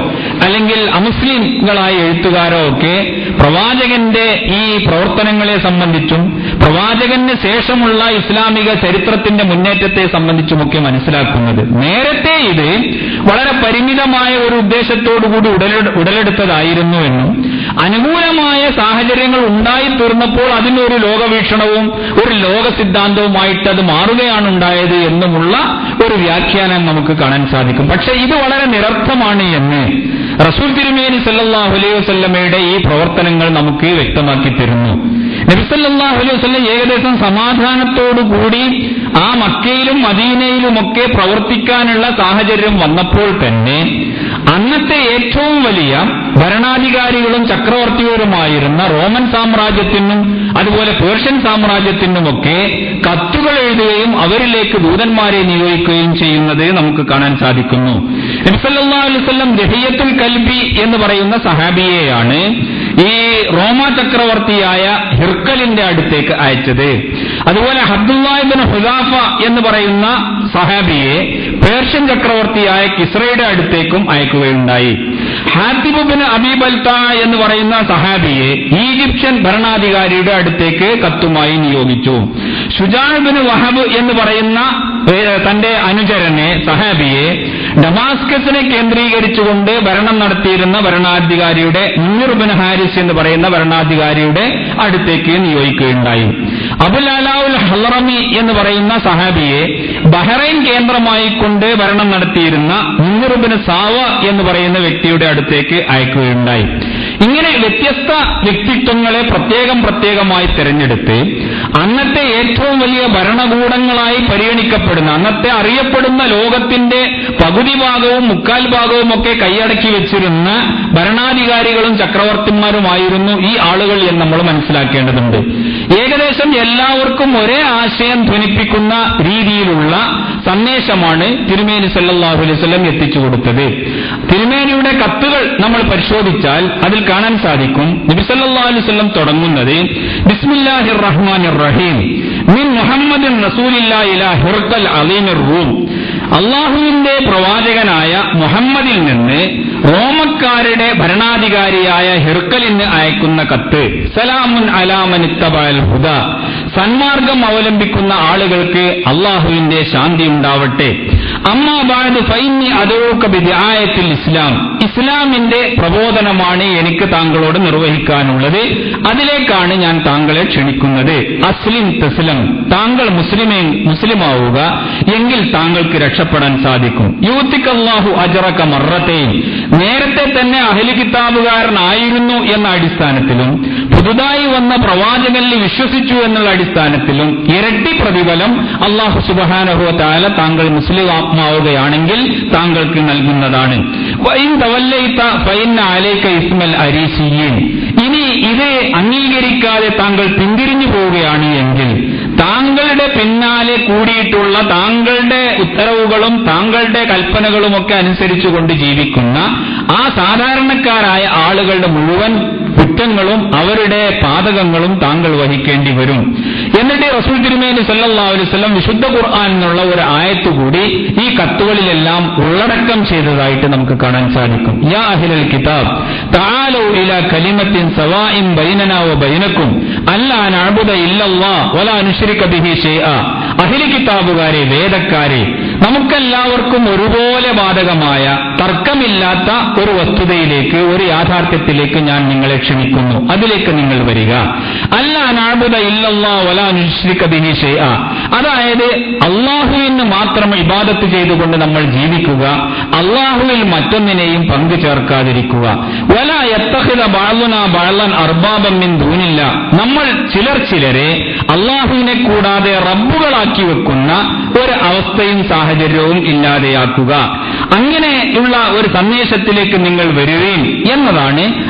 അല്ലെങ്കിൽ അമുസ്ലിങ്ങളായ എഴുത്തുകാരോ ഒക്കെ പ്രവാചകന്റെ ഈ പ്രവർത്തനങ്ങളെ സംബന്ധിച്ചും പ്രവാചകന് ശേഷമുള്ള ഇസ്ലാമിക ചരിത്രത്തിന്റെ മുന്നേറ്റത്തെ സംബന്ധിച്ചുമൊക്കെ മനസ്സിലാക്കുന്നത്. നേരത്തെ ഇത് വളരെ പരിമിതമായ ഒരു ഉദ്ദേശത്തോടുകൂടി ഉടലെടുത്തതായിരുന്നുവെന്നും അനുകൂലമായ സാഹചര്യങ്ങൾ ഉണ്ടായിത്തീർന്നപ്പോൾ അതിനൊരു ലോകവീക്ഷണവും ഒരു ലോക സിദ്ധാന്തവുമായിട്ട് അത് മാറുകയാണ് ഉണ്ടായത് എന്നുമുള്ള ഒരു വ്യാഖ്യാനം നമുക്ക് കാണാൻ സാധിക്കും. പക്ഷെ ഇത് വളരെ നിരർത്ഥമാണ് എന്ന് റസൂൽ തിരുമേനി സല്ലല്ലാഹു അലൈഹി വസല്ലമയുടെ ഈ പ്രവർത്തനങ്ങൾ നമുക്ക് വ്യക്തമാക്കി തരുന്നു. നബി സല്ലല്ലാഹു അലൈഹി വസല്ലം ഏകദേശം സമാധാനത്തോടുകൂടി ആ മക്കയിലും മദീനയിലുമൊക്കെ പ്രവർത്തിക്കാനുള്ള സാഹചര്യം വന്നപ്പോൾ തന്നെ അന്നത്തെ ഏറ്റവും വലിയ ഭരണാധികാരികളും ചക്രവർത്തികളുമായിരുന്ന റോമൻ സാമ്രാജ്യത്തിനും അതുപോലെ പേർഷ്യൻ സാമ്രാജ്യത്തിനുമൊക്കെ കത്തുകൾ എഴുതുകയും അവരിലേക്ക് ദൂതന്മാരെ നിയോഗിക്കുകയും ചെയ്യുന്നത് നമുക്ക് കാണാൻ സാധിക്കുന്നു. നബി സല്ലല്ലാഹു അലൈഹി വസല്ലം ദഹിയത്തുൽ കൽബി എന്ന് പറയുന്ന സഹാബിയെയാണ് ഈ റോമ ചക്രവർത്തിയായ ഹിർക്കലിന്റെ അടുത്തേക്ക് അയച്ചത്. അതുപോലെ അബ്ദുല്ലാഹ് ഇബ്നു ഹുദാഫ എന്ന് പറയുന്ന സഹാബിയെ പേർഷ്യൻ ചക്രവർത്തിയായ കിസ്രയുടെ അടുത്തേക്കും അയക്കുകയുണ്ടായി. ഹാത്തിബ് ഇബ്നു അബീ ബൽത എന്ന് പറയുന്ന സഹാബിയെ ഈജിപ്ഷ്യൻ ഭരണാധികാരിയുടെ അടുത്തേക്ക് കത്തുമായി നിയോഗിച്ചു. ശുജാ ഇബ്നു വഹബ് എന്ന് പറയുന്ന തന്റെ അനുചരനെ സഹാബിയെ ഡമാസ്കസിനെ കേന്ദ്രീകരിച്ചുകൊണ്ട് ഭരണം നടത്തിയിരുന്ന ഭരണാധികാരിയുടെ മുനീർ ഇബ്നു ഹാരിസ് എന്ന് പറയുന്ന ഭരണാധികാരിയുടെ അടുത്തേക്ക് നിയോഗിക്കുകയുണ്ടായി. അബുൽ അലാഉൽ ഹളറമി എന്ന് പറയുന്ന സഹാബിയെ ബഹ്റൈൻ കേന്ദ്രമായി കൊണ്ട് ഭരണം നടത്തിയിരുന്ന മുനീർ ഇബ്നു സാവ എന്ന് പറയുന്ന വ്യക്തിയുടെ അടുത്തേക്ക് അയക്കുകയുണ്ടായി. ഇങ്ങനെ വ്യത്യസ്ത വ്യക്തിത്വങ്ങളെ പ്രത്യേകമായി തെരഞ്ഞെടുത്ത് അന്നത്തെ ഏറ്റവും വലിയ ഭരണകൂടങ്ങളായി പരിഗണിക്കപ്പെടുന്ന അന്നത്തെ അറിയപ്പെടുന്ന ലോകത്തിന്റെ പകുതി ഭാഗവും മുക്കാൽ ഭാഗവും ഒക്കെ കൈയടക്കി വെച്ചിരുന്ന ഭരണാധികാരികളും ചക്രവർത്തിമാരുമായിരുന്നു ഈ ആളുകൾ എന്ന് നമ്മൾ മനസ്സിലാക്കേണ്ടതുണ്ട്. ഏകദേശം എല്ലാവർക്കും ഒരേ ആശയം ധ്വനിപ്പിക്കുന്ന രീതിയിലുള്ള സന്ദേശമാണ് തിരുമേനി സല്ലല്ലാഹു അലൈഹി വസല്ലം എത്തിച്ചു കൊടുത്തത്. തിരുമേനിയുടെ കത്തുകൾ നമ്മൾ പരിശോധിച്ചാൽ അതിൽ കാണാൻ സാധിക്കും നബി സല്ലല്ലാഹു അലൈഹി വസല്ലം തുടങ്ങുന്നത് ബിസ്മില്ലാഹിർ റഹ്മാനിർ റഹീം മിൻ മുഹമ്മദിൻ റസൂലില്ലാഹി ഇലാ ഹിർഖൽ അലീമിർ റൂം. അള്ളാഹുവിന്റെ പ്രവാചകനായ മുഹമ്മദിൽ നിന്ന് റോമക്കാരുടെ ഭരണാധികാരിയായ ഹിർക്കലിന് അയക്കുന്ന കത്ത്. സലാമുൻ അലാ മൻ ഇത്തബഅൽ ഹുദ. സന്മാർഗം അവലംബിക്കുന്ന ആളുകൾക്ക് അള്ളാഹുവിന്റെ ശാന്തി ഉണ്ടാവട്ടെ. അമ്മാ ബഅദ് ഫഇന്നി അദഊക ബിദആയത്തിൽ ഇസ്ലാം. ഇസ്ലാമിന്റെ പ്രബോധനമാണ് എനിക്ക് താങ്കളോട് നിർവഹിക്കാനുള്ളത്. അതിലേക്കാണ് ഞാൻ താങ്കളെ ക്ഷണിക്കുന്നത്. അസ്ലിം തസ്ലം. താങ്കൾ മുസ്ലിമാവുക, എങ്കിൽ താങ്കൾക്ക് രക്ഷപ്പെടാൻ സാധിക്കും. യൂതിക്കല്ലാഹു അജ്റക മർറതൈൻ. നേരത്തെ തന്നെ അഹ്ലി കിതാബുകാരനായിരുന്നു എന്ന അടിസ്ഥാനത്തിലും പുതുതായി വന്ന പ്രവാചകനിൽ വിശ്വസിച്ചു എന്നുള്ള അടിസ്ഥാനത്തിലും ഇരട്ടി പ്രതിഫലം അല്ലാഹു സുബ്ഹാനഹു വ തആല താങ്കൾ മുസ്ലിമാവുകയാണെങ്കിൽ താങ്കൾക്ക് നൽകുന്നതാണ്. വഇൻ തവല്ലൈത ഫഇന്ന അലൈക ഇസ്മൽ അരീസിയീൻ. ഇനി ഇത് അംഗീകരിക്കാതെ താങ്കൾ പിന്തിരിഞ്ഞു പോവുകയാണ് എങ്കിൽ താങ്കളുടെ പിന്നാലെ കൂടിയിട്ടുള്ള താങ്കളുടെ ഉത്തരവുകളും താങ്കളുടെ കൽപ്പനകളുമൊക്കെ അനുസരിച്ചുകൊണ്ട് ജീവിക്കുന്ന ആ സാധാരണക്കാരായ ആളുകളുടെ മുഴുവൻ കുറ്റങ്ങളും അവരുടെ പാതകങ്ങളും താങ്കൾ വഹിക്കേണ്ടി വരും. എന്നിട്ട് റസൂൽ തിരുമേനി സല്ലല്ലാഹു അലൈഹി വസല്ലം വിശുദ്ധ ഖുർആൻ എന്നുള്ള ഒരു ആയത്ത് കൂടി ഈ കത്തുകളിലെല്ലാം ഉള്ളടക്കം ചെയ്തതായിട്ട് നമുക്ക് കാണാൻ സാധിക്കും. യാ അഹ്ലൽ കിതാബ് തആലൂ ഇലാ കലിമത്തിൻ സവാഇൻ ബൈനനാ വ ബൈനക്കും അല്ലാ നഅ്ബുദ ഇല്ലല്ലാഹ് വലാ നുശ്രിക ബിഹി ശൈആ. അഹ്ലി കിതാബുകാരെ, വേദക്കാരെ, നമുക്കെല്ലാവർക്കും ഒരുപോലെ ബാധകമായ തർക്കമില്ലാത്ത ഒരു വസ്തുതയിലേക്ക്, ഒരു യാഥാർത്ഥ്യത്തിലേക്ക് ഞാൻ നിങ്ങളെ ക്ഷണിക്കുന്നു. അതിലേക്ക് നിങ്ങൾ വരിക. അല്ലാ നഅ്ബുദ ഇല്ലല്ലാഹ് വലാ നുശ്രിക ബിഹി ശൈആ. അതായത് അല്ലാഹുവിന് മാത്രം ഇബാദത്ത് ചെയ്തുകൊണ്ട് നമ്മൾ ജീവിക്കുക, അല്ലാഹുവിൽ മറ്റൊന്നിനെയും പങ്കു ചേർക്കാതിരിക്കുക. വലാ യത്തഖിദ ബഅ്ദുനാ ബഅ്ദൻ അർബാബൻ മിൻ ദൂനില്ലാഹ്. നമ്മൾ ചിലരെ അല്ലാഹുവിനെ കൂടാതെ റബ്ബുകളാക്കി വെക്കുന്ന ഒരു അവസ്ഥയും സാഹചര്യവും ഇല്ലാതെയാക്കുക. അങ്ങനെയുള്ള ഒരു സന്ദേശത്തിലേക്ക് നിങ്ങൾ വരികയും എന്നതാണ്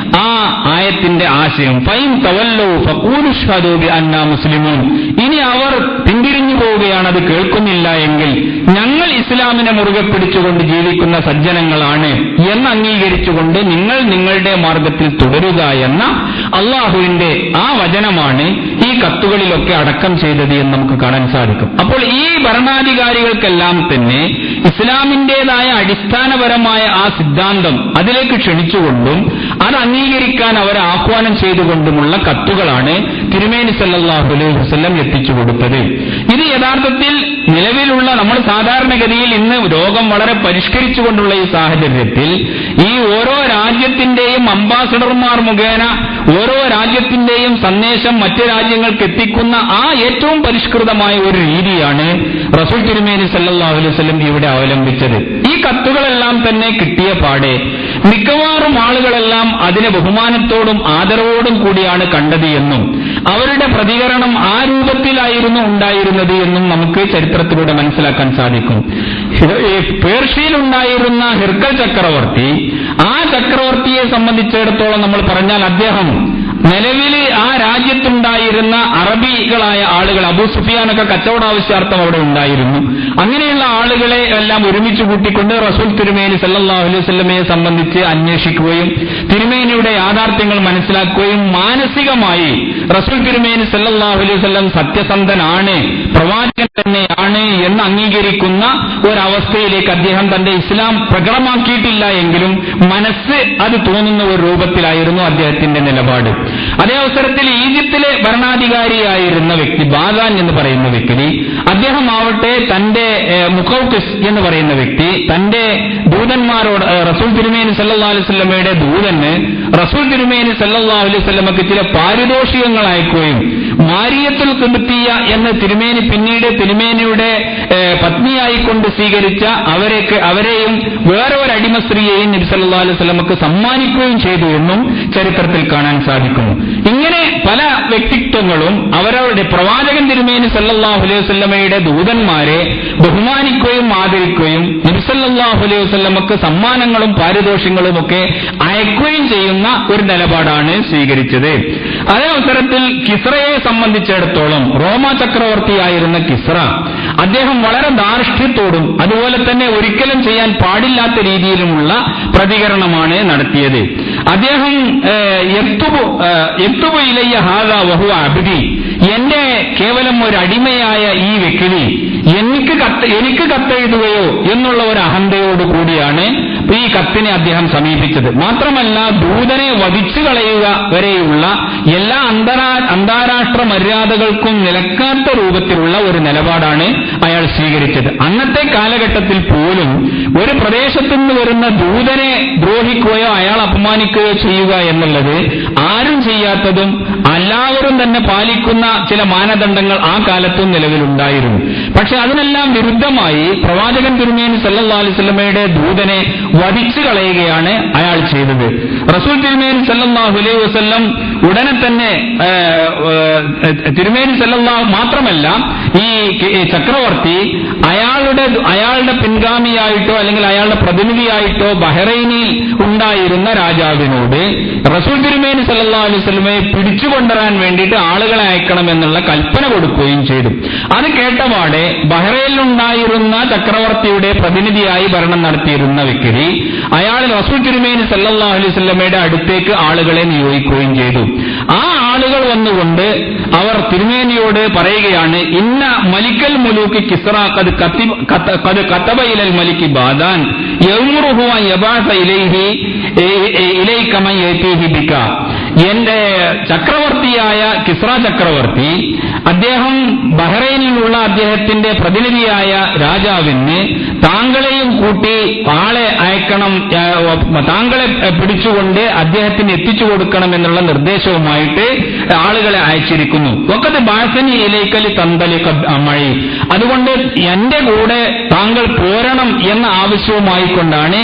ആ ആയത്തിന്റെ ആശയം. ഫൈൻ തവല്ലൂ ഫഖൂലു അശ്ഹദൂ ബിഅന്നാ മുസ്ലിമൂൻ. ഇനി അവർ പിന്തിരിഞ്ഞു പോവുകയാണ്, അത് കേൾക്കുന്നില്ല എങ്കിൽ ഞങ്ങൾ ഇസ്ലാമിനെ മുറുകെ പിടിച്ചുകൊണ്ട് ജീവിക്കുന്ന സജ്ജനങ്ങളാണ് എന്ന് അംഗീകരിച്ചുകൊണ്ട് നിങ്ങൾ നിങ്ങളുടെ മാർഗത്തിൽ തുടരുക എന്ന അള്ളാഹുവിന്റെ ആ വചനമാണ് ഈ കത്തുകളിലൊക്കെ അടക്കം ചെയ്തത് എന്ന് നമുക്ക് കാണാൻ സാധിക്കും. അപ്പോൾ ഈ ഭരണാധികാരികൾക്കെല്ലാം തന്നെ ഇസ്ലാമിന്റേതായ അടിസ്ഥാനപരമായ ആ സിദ്ധാന്തം അതിലേക്ക് ക്ഷണിച്ചുകൊണ്ടും അത് അംഗീകരിക്കാൻ അവരെ ആഹ്വാനം ചെയ്തുകൊണ്ടുമുള്ള കത്തുകളാണ് തിരുമേനി സല്ലല്ലാഹു അലൈഹി വസല്ലം എത്തിച്ചു കൊടുത്തത്. ഇത് യഥാർത്ഥത്തിൽ നിലവിലുള്ള, നമ്മൾ സാധാരണഗതിയിൽ ഇന്ന് ലോകം വളരെ പരിഷ്കരിച്ചുകൊണ്ടുള്ള ഈ സാഹചര്യത്തിൽ ഈ ഓരോ രാജ്യത്തിന്റെയും അംബാസഡർമാർ മുഖേന ഓരോ രാജ്യത്തിന്റെയും സന്ദേശം മറ്റ് രാജ്യങ്ങൾക്ക് എത്തിക്കുന്ന ആ ഏറ്റവും പരിഷ്കൃതമായ ഒരു രീതിയാണ് റസൂൽ തിരുമേനി സല്ലല്ലാഹു അലൈഹി വസല്ലം ഇവിടെ അവലംബിച്ചത്. ഈ കത്തുകളെല്ലാം തന്നെ കിട്ടിയ പാടെ മിക്കവാറും ആളുകളെല്ലാം അതിനെ ബഹുമാനത്തോടും ആദരവോടും കൂടിയാണ് കണ്ടത് എന്നും അവരുടെ പ്രതികരണം ആ രൂപത്തിലായിരുന്നു ഉണ്ടായിരുന്നത് എന്നും നമുക്ക് ചരിത്രത്തിലൂടെ മനസ്സിലാക്കാൻ സാധിക്കും. പേർഷ്യയിലുണ്ടായിരുന്ന ഹിർക്കൽ ചക്രവർത്തി, ആ ചക്രവർത്തിയെ സംബന്ധിച്ചിടത്തോളം നമ്മൾ പറഞ്ഞാൽ അദ്ദേഹം നിലവിൽ ആ രാജ്യത്തുണ്ടായിരുന്ന അറബികളായ ആളുകൾ, അബൂ സുഫിയാനൊക്കെ കച്ചവടാവശ്യാർത്ഥം അവിടെ ഉണ്ടായിരുന്നു. അങ്ങനെയുള്ള ആളുകളെ എല്ലാം ഒരുമിച്ച് കൂട്ടിക്കൊണ്ട് റസൂൽ തിരുമേനി സല്ലല്ലാഹു അലൈഹി വസല്ലമയെ സംബന്ധിച്ച് അന്വേഷിക്കുകയും തിരുമേനിയുടെ യാഥാർത്ഥ്യങ്ങൾ മനസ്സിലാക്കുകയും മാനസികമായി റസൂൽ തിരുമേനി സല്ലല്ലാഹു അലൈഹി വസല്ലം സത്യസന്ധനാണ്, പ്രവാചകൻ തന്നെയാണ് എന്ന് അംഗീകരിക്കുന്ന ഒരവസ്ഥയിലേക്ക് അദ്ദേഹം തന്റെ ഇസ്ലാം പ്രകടമാക്കിയിട്ടില്ല എങ്കിലും മനസ്സ് അത് തോന്നുന്ന ഒരു രൂപത്തിലായിരുന്നു അദ്ദേഹത്തിന്റെ നിലപാട്. അതേ അവസരത്തിൽ ഈജിപ്തിലെ ഭരണാധികാരിയായിരുന്ന വ്യക്തി ബാദാൻ എന്ന് പറയുന്ന വ്യക്തി, അദ്ദേഹം ആവട്ടെ തന്റെ മുഖൗഖിസ് എന്ന് പറയുന്ന വ്യക്തി തന്റെ ദൂതന്മാരോട്, റസൂൽ തിരുമേനി സല്ലല്ലാഹു അലൈഹി വസല്ലമയുടെ ദൂതന് റസൂൽ തിരുമേനി സല്ലല്ലാഹു അലൈഹി വസല്ലമക്ക് ചില പാരിതോഷികങ്ങൾ അയക്കുകയും മാരിയത്തുൽ ഖിബ്തിയ എന്ന തിരുമേനി പിന്നീട് തിരുമേനിയുടെ പത്നിയായിക്കൊണ്ട് സ്വീകരിച്ച അവരെയും വേറെ ഒരു അടിമ സ്ത്രീയെയും നബി സല്ലല്ലാഹു അലൈഹി വസല്ലമക്ക് സമ്മാനിക്കുകയും ചെയ്തു എന്നും ചരിത്രത്തിൽ കാണാൻ സാധിക്കുന്നു. ഇങ്ങനെ പല വ്യക്തിത്വങ്ങളും അവരവരുടെ പ്രവാചകൻ തിരുമേനി സല്ലല്ലാഹു അലൈഹി വസല്ലമയുടെ ദൂതന്മാരെ ബഹുമാനിക്കുകയും ആദരിക്കുകയും നബി സല്ലല്ലാഹു അലൈഹി വസല്ലമക്ക് സമ്മാനങ്ങളും പാരിതോഷികങ്ങളും ഒക്കെ അയക്കുകയും ചെയ്യുന്ന ഒരു നിലപാടാണ് സ്വീകരിച്ചത്. അതേ അവസരത്തിൽ കിസ്രയെ സംബന്ധിച്ചിടത്തോളം റോമ ചക്രവർത്തിയായിരുന്ന കിസ്ര, അദ്ദേഹം വളരെ ധാർഷ്ട്യത്തോടും അതുപോലെ തന്നെ ഒരിക്കലും ചെയ്യാൻ പാടില്ലാത്ത രീതിയിലുമുള്ള പ്രതികരണമാണ് നടത്തിയത്. അദ്ദേഹം യക്തുബു ഇലയ്യ ഹാദാ വഹുവ അബ്ദി, എന്റെ കേവലം ഒരു അടിമയായ ഈ വ്യക്തി എനിക്ക് കത്തെഴുതുകയോ എന്നുള്ള ഒരു അഹന്തയോട് കൂടിയാണ് ഈ കത്തിനെ അദ്ദേഹം സമീപിച്ചത്. മാത്രമല്ല ദൂതനെ വധിച്ചു കളയുക വരെയുള്ള എല്ലാ അന്താരാഷ്ട്ര മര്യാദകൾക്കും നിലക്കാത്ത രൂപത്തിലുള്ള ഒരു നിലപാടാണ് അയാൾ സ്വീകരിച്ചത്. അന്നത്തെ കാലഘട്ടത്തിൽ പോലും ഒരു പ്രദേശത്തു നിന്ന് വരുന്ന ദൂതനെ ദ്രോഹിക്കുകയോ അയാൾ അപമാനിക്കുകയോ ചെയ്യുക എന്നുള്ളത് ആരും ചെയ്യാത്തതും എല്ലാവരും തന്നെ പാലിക്കുന്ന ചില മാനദണ്ഡങ്ങൾ ആ കാലത്തും നിലവിലുണ്ടായിരുന്നു. പക്ഷെ അതിനെല്ലാം വിരുദ്ധമായി പ്രവാചകൻ തിരുമേനി സല്ലല്ലാഹു അലൈഹി വസല്ലമയുടെ ദൂതനെ വധിച്ചു കളയുകയാണ് അയാൾ ചെയ്തത്. റസൂൽ തിരുമേനി സല്ലല്ലാഹു അലൈഹി വസല്ലം ഉടനെ തന്നെ തിരുമേനി സല്ലല്ലാഹു മാത്രമല്ല ഈ ചക്രവർത്തി അയാളുടെ പിൻഗാമിയായിട്ടോ അല്ലെങ്കിൽ അയാളുടെ പ്രതിനിധിയായിട്ടോ ബഹ്റൈനിൽ ഉണ്ടായിരുന്ന രാജാവിനോട് റസൂൽ തിരുമേനി സല്ലല്ലാഹു അലൈഹി വസല്ലമയെ പിടിച്ചുകൊണ്ടുവരാൻ വേണ്ടിയിട്ട് ആളുകളെ അയക്കണമെന്നുള്ള കൽപ്പന കൊടുക്കുകയും ചെയ്തു. അത് കേട്ടപാടെ ബഹ്റൈനിലുണ്ടായിരുന്ന ചക്രവർത്തിയുടെ പ്രതിനിധിയായി ഭരണം നടത്തിയിരുന്ന വ്യക്തി അയാൾ റസൂൽ തിരുമേനി സല്ലല്ലാഹു അലൈഹി വസല്ലമയുടെ അടുത്തേക്ക് ആളുകളെ നിയോഗിക്കുകയും ചെയ്തു. ആ ആളുകൾ വന്നുകൊണ്ട് അവർ തിരുമേനിയോട് പറയുകയാണ്, ഇന്ന മലിക്കൽ മുലൂക്ക് കിസ്റ ഖദ് കതബ ഇലൽ മലികി ബാദാൻ യഅ്മുറുഹു അൻ യബഅസ ഇലൈക മൻ യഅതീഹി ബിക. എന്റെ ചക്രവർത്തിയായ കിസ്റ ചക്രവർത്തി അദ്ദേഹം ബഹ്റൈനിലുള്ള അദ്ദേഹത്തിന്റെ പ്രതിനിധിയായ രാജാവിന് താങ്കളെയും കൂട്ടി ആളെ അയക്കണം, താങ്കളെ പിടിച്ചുകൊണ്ട് അദ്ദേഹത്തിന് എത്തിച്ചു കൊടുക്കണം എന്നുള്ള നിർദ്ദേശവുമായിട്ട് ആളുകളെ അയച്ചിരിക്കുന്നു. വഖദ് ബഅസനി ഇലൈകലി തന്തലിഖ മഴി, അതുകൊണ്ട് എന്റെ കൂടെ താങ്കൾ പോരണം എന്ന ആവശ്യവുമായിക്കൊണ്ടാണ്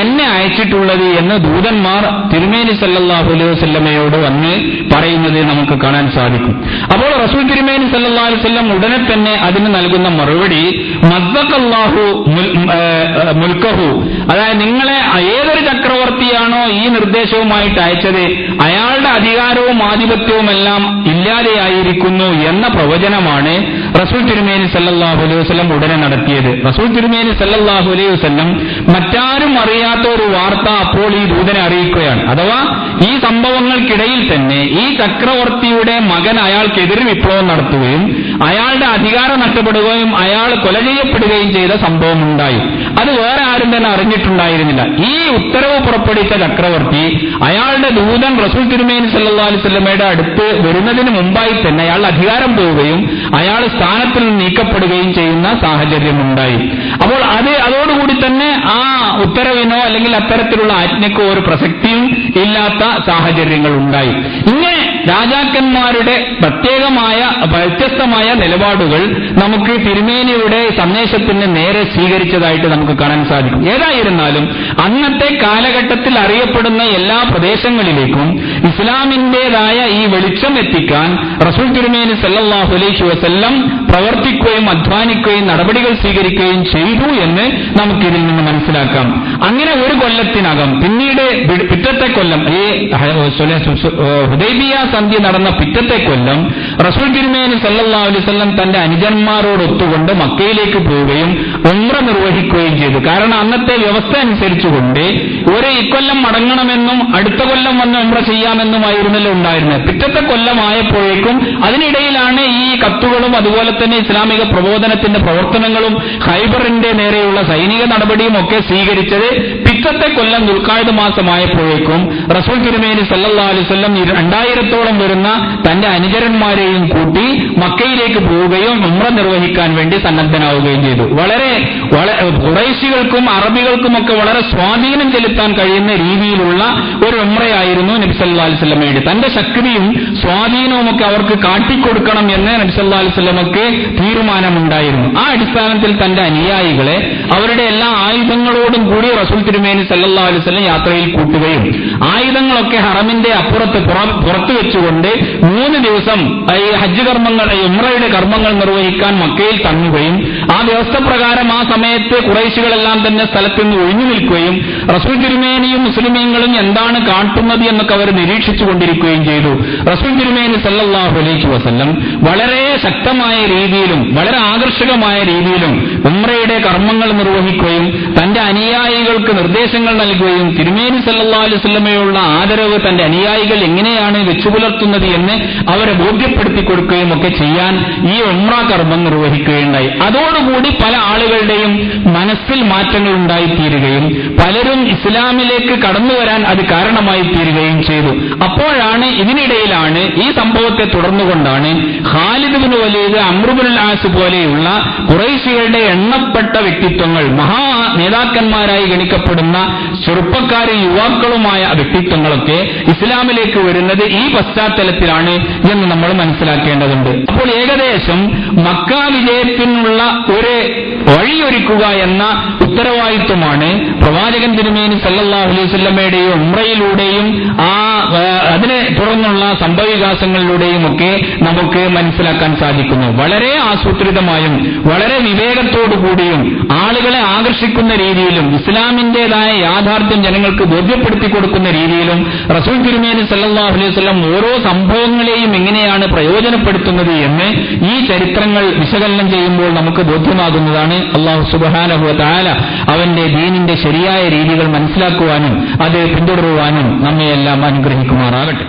എന്നെ അയച്ചിട്ടുള്ളത് എന്ന് ദൂതന്മാർ തിരുമേനി സല്ലല്ലാഹു അലൈഹി വസല്ലമയോട് വന്ന് പറയുന്നത് നമുക്ക് കാണാൻ സാധിക്കും. അപ്പോൾ റസൂൽ തിരുമേനി സല്ലല്ലാഹു അലൈഹി വസല്ലം ഉടനെ തന്നെ അതിന് നൽകുന്ന മറുപടി മസ്സഖല്ലാഹു മുൽക്കഹു, അതായത് നിങ്ങളെ ഏതൊരു ചക്രവർത്തിയാണോ ഈ നിർദ്ദേശവുമായിട്ട് അയച്ചത് അയാളുടെ അധികാരവും ആധിപത്യവും എല്ലാം ഇല്ലാതെയായിരിക്കുന്നു എന്ന പ്രവചനമാണ് റസൂൽ തിരുമേനി സല്ലല്ലാഹു അലൈഹി വസല്ലം ഉടനെ നടത്തിയത്. റസൂൽ തിരുമേനി സല്ലല്ലാഹു അലൈഹി വസല്ലം മറ്റാരും അറിയാത്ത ഒരു വാർത്ത അപ്പോൾ ഈ ദൂതനെ അറിയിക്കുകയാണ്. അഥവാ ഈ സംഭവങ്ങൾക്കിടയിൽ തന്നെ ഈ ചക്രവർത്തിയുടെ മകൻ അയാൾക്കെതിരെ വിപ്ലവം നടത്തുകയും അയാളുടെ അധികാരം നഷ്ടപ്പെടുകയും അയാൾ കൊല ചെയ്യപ്പെടുകയും ചെയ്ത സംഭവം ഉണ്ടായി. അത് വേറെ ആരും തന്നെ അറിഞ്ഞിട്ടുണ്ടായിരുന്നില്ല. ഈ ഉത്തരവ് പുറപ്പെടുവിച്ച ചക്രവർത്തി അയാളുടെ ദൂതൻ റസൂൽ തിരുമേനി സല്ലല്ലാഹു അലൈഹി വസല്ലമയുടെ അടുത്ത് വരുന്നതിന് മുമ്പായി തന്നെ അയാളുടെ അധികാരം പോവുകയും അയാൾ സ്ഥാനത്തിൽ നിന്ന് നീക്കപ്പെടുകയും ചെയ്യുന്ന സാഹചര്യമുണ്ടായി. അപ്പോൾ അതോടുകൂടി തന്നെ ആ ഉത്തരവിനോ അല്ലെങ്കിൽ അത്തരത്തിലുള്ള ആജ്ഞക്കോ ഒരു പ്രസക്തിയും ഇല്ലാത്ത സാഹചര്യങ്ങൾ ഉണ്ടായി. ഇങ്ങനെ രാജാക്കന്മാരുടെ പ്രത്യേകമായ വ്യത്യസ്തമായ നിലപാടുകൾ നമുക്ക് തിരുമേനിയുടെ സന്ദേശത്തിന് നേരെ സ്വീകരിച്ചതായിട്ട് നമുക്ക് കാണാൻ സാധിക്കും. ഏതായിരുന്നാലും അന്നത്തെ കാലഘട്ടത്തിൽ അറിയപ്പെടുന്ന എല്ലാ പ്രദേശങ്ങളിലേക്കും ഇസ്ലാമിന്റേതായ ഈ വെളിച്ചം എത്തിക്കാൻ റസൂൽ തിരുമേനി സല്ലല്ലാഹു അലൈഹി വസല്ലം പ്രവർത്തിക്കുകയും അധ്വാനിക്കുകയും നടപടികൾ സ്വീകരിക്കുകയും ചെയ്തു എന്ന് നമുക്കിതിൽ നിന്ന് മനസ്സിലാക്കാം. അങ്ങനെ ഒരു കൊല്ലത്തിനകം പിന്നീട് പിറ്റത്തെ കൊല്ലം ഈ ഹുദൈബിയ സന്ധി നടന്ന പിറ്റത്തെ കൊല്ലം റസൂൽ തിരുമേനി സല്ലല്ലാഹു അലൈഹി വസല്ലം തന്റെ അനുജന്മാരോടൊത്തുകൊണ്ട് മക്കയിലേക്ക് പോവുകയും ഉംറ നിർവഹിക്കുകയും ചെയ്തു. കാരണം അന്നത്തെ വ്യവസ്ഥ അനുസരിച്ചുകൊണ്ട് ഇക്കൊല്ലം മടങ്ങണമെന്നും അടുത്ത കൊല്ലം വന്ന് ഉംറ ചെയ്യാമെന്നുമായിരുന്നല്ലോ ഉണ്ടായിരുന്നത്. പിറ്റത്തെ കൊല്ലമായപ്പോഴേക്കും അതിനിടയിലാണ് ഈ കത്തുകളും അതുപോലെ തന്നെ ഇസ്ലാമിക പ്രബോധനത്തിന്റെ പ്രവർത്തനങ്ങളും ഖൈബറിന്റെ നേരെയുള്ള സൈനിക നടപടിയും ഒക്കെ സ്വീകരിച്ചത്. പിറ്റത്തെ കൊല്ലം ദുൽഖഅദ മാസമായപ്പോഴേക്കും റസൂൽ തിരുമേനി സല്ലല്ലാഹു അലൈഹി വസല്ലം 2000-ഓളം വരുന്ന തന്റെ അനുചരന്മാരെയും കൂട്ടി മക്കയിലേക്ക് പോവുകയും ഉംറ നിർവഹിക്കാൻ വേണ്ടി സന്നദ്ധനാവുകയും ചെയ്തു. വളരെ ഖുറൈശികൾക്കും അറബികൾക്കുമൊക്കെ വളരെ സ്വാധീനം ചെലുത്താൻ കഴിയുന്ന രീതിയിലുള്ള ഒരു ഉംറയായിരുന്നു നബി സല്ലല്ലാഹു അലൈഹി വസല്ലമയുടെ. തന്റെ ശക്തിയും സ്വാധീനവും ഒക്കെ അവർക്ക് കാട്ടിക്കൊടുക്കണം എന്ന് നബി സല്ലല്ലാഹു അലൈഹി വസല്ലമക്ക് തീരുമാനമുണ്ടായിരുന്നു. ആ അടിസ്ഥാനത്തിൽ തന്റെ അനുയായികളെ അവരുടെ എല്ലാ ആയുധങ്ങളോടും കൂടി റസൂൽ തിരുമേനി സല്ലല്ലാഹു അലൈഹി വസല്ലം യാത്രയിൽ കൂട്ടുകയും ആയുധങ്ങളൊക്കെ ഹറമിന്റെ പുറത്തു വെച്ചുകൊണ്ട് 3 ദിവസം ഈ ഹജ്ജ് കർമ്മങ്ങൾ ഉംറയുടെ കർമ്മങ്ങൾ നിർവഹിക്കാൻ മക്കയിൽ തങ്ങുകയും ആ വ്യവസ്ഥ പ്രകാരം ആ സമയത്ത് ഖുറൈശികളെല്ലാം തന്നെ സ്ഥലത്ത് നിന്ന് ഒഴിഞ്ഞു നിൽക്കുകയും റസൂൽ തിരുമേനിയും മുസ്ലിമീങ്ങളും എന്താണ് കാട്ടുന്നത് എന്നൊക്കെ അവർ നിരീക്ഷിച്ചു കൊണ്ടിരിക്കുകയും ചെയ്തു. റസൂൽ തിരുമേനി സല്ലല്ലാഹു അലൈഹി വസല്ലം വളരെ ശക്തമായ രീതിയിലും വളരെ ആകർഷകമായ രീതിയിലും ഉംറയുടെ കർമ്മങ്ങൾ നിർവഹിക്കുകയും തന്റെ അനുയായികൾക്ക് നിർദ്ദേശങ്ങൾ നൽകുകയും തിരുമേനി സല്ലല്ലാഹു അലൈഹി വസല്ലമയുള്ള ആദരവ് തന്റെ അനുയായികൾ എങ്ങനെയാണ് വെച്ചുപുലർത്തുന്നത് എന്ന് അവരെ ബോധ്യപ്പെടുത്തി കൊടുക്കുകയും ഒക്കെ ചെയ്യാൻ ഈ ഉംറ കർമ്മം നിർവഹിക്കുകയുണ്ടായി. അതോടുകൂടി പല ആളുകളുടെയും മനസ്സിൽ മാറ്റങ്ങൾ ഉണ്ടായിത്തീരുകയും പലരും ഇസ്ലാമിലേക്ക് കടന്നു വരാൻ അത് കാരണമായി തീരുകയും ചെയ്തു. അപ്പോഴാണ് ഇതിനിടയിലാണ് ഈ സംഭവത്തെ തുടർന്നുകൊണ്ടാണ് Khalid bin Walid, Amr bin As പോലെയുള്ള ഖുറൈശികളുടെ എണ്ണപ്പെട്ട വ്യക്തിത്വങ്ങൾ, മഹാ നേതാക്കന്മാരായി ഗണിക്കപ്പെടുന്ന ചെറുപ്പക്കാരും യുവാക്കളുമായ വ്യക്തിത്വങ്ങളൊക്കെ ഇസ്ലാമിലേക്ക് വരുന്നത്. ഈ പശ്ചാത്തലത്തിലാണ് എന്ന് നമ്മൾ മനസ്സിലാക്കേണ്ടതുണ്ട്. അപ്പോൾ ഏകദേശം മക്ക വിജയത്തിനുള്ള ഒരു വഴിയൊരുക്കുക എന്ന ഉത്തരവാദിത്വമാണ് പ്രവാചകൻ തിരുമേനി സല്ലല്ലാഹു അലൈഹി വസല്ലമയുടെയും ഉംറയിലൂടെയും അതിനെ തുടർന്നുള്ള സംഭവവികാസങ്ങളിലൂടെയും ഒക്കെ നമുക്ക് മനസ്സിലാക്കാൻ സാധിക്കുന്നു. വളരെ ആസൂത്രിതമായും വളരെ വിവേകത്തോടുകൂടിയും ആളുകളെ ആകർഷിക്കുന്ന രീതിയിലും ഇസ്ലാമിന്റേതായ യാഥാർത്ഥ്യം ജനങ്ങൾക്ക് ബോധ്യപ്പെടുത്തി കൊടുക്കുന്ന രീതിയിലും റസൂൽ തിരുമേനി സല്ലല്ലാഹു അലൈഹി വസല്ലം ഓരോ സംഭവങ്ങളെയും എങ്ങനെയാണ് പ്രയോജനപ്പെടുത്തുന്നത് എന്ന് ഈ ചരിത്രങ്ങൾ വിശകലനം ചെയ്യുമ്പോൾ നമുക്ക് ബോധ്യമാകുന്നതാണ്. അല്ലാഹു സുബ്ഹാനഹു വ തആല അവന്റെ ദീനിന്റെ ശരിയായ രീതികൾ മനസ്സിലാക്കുവാനും അത് പിന്തുടരുവാനും നമ്മയെല്ലാം അനുഗ്രഹിക്കുമാറാകട്ടെ.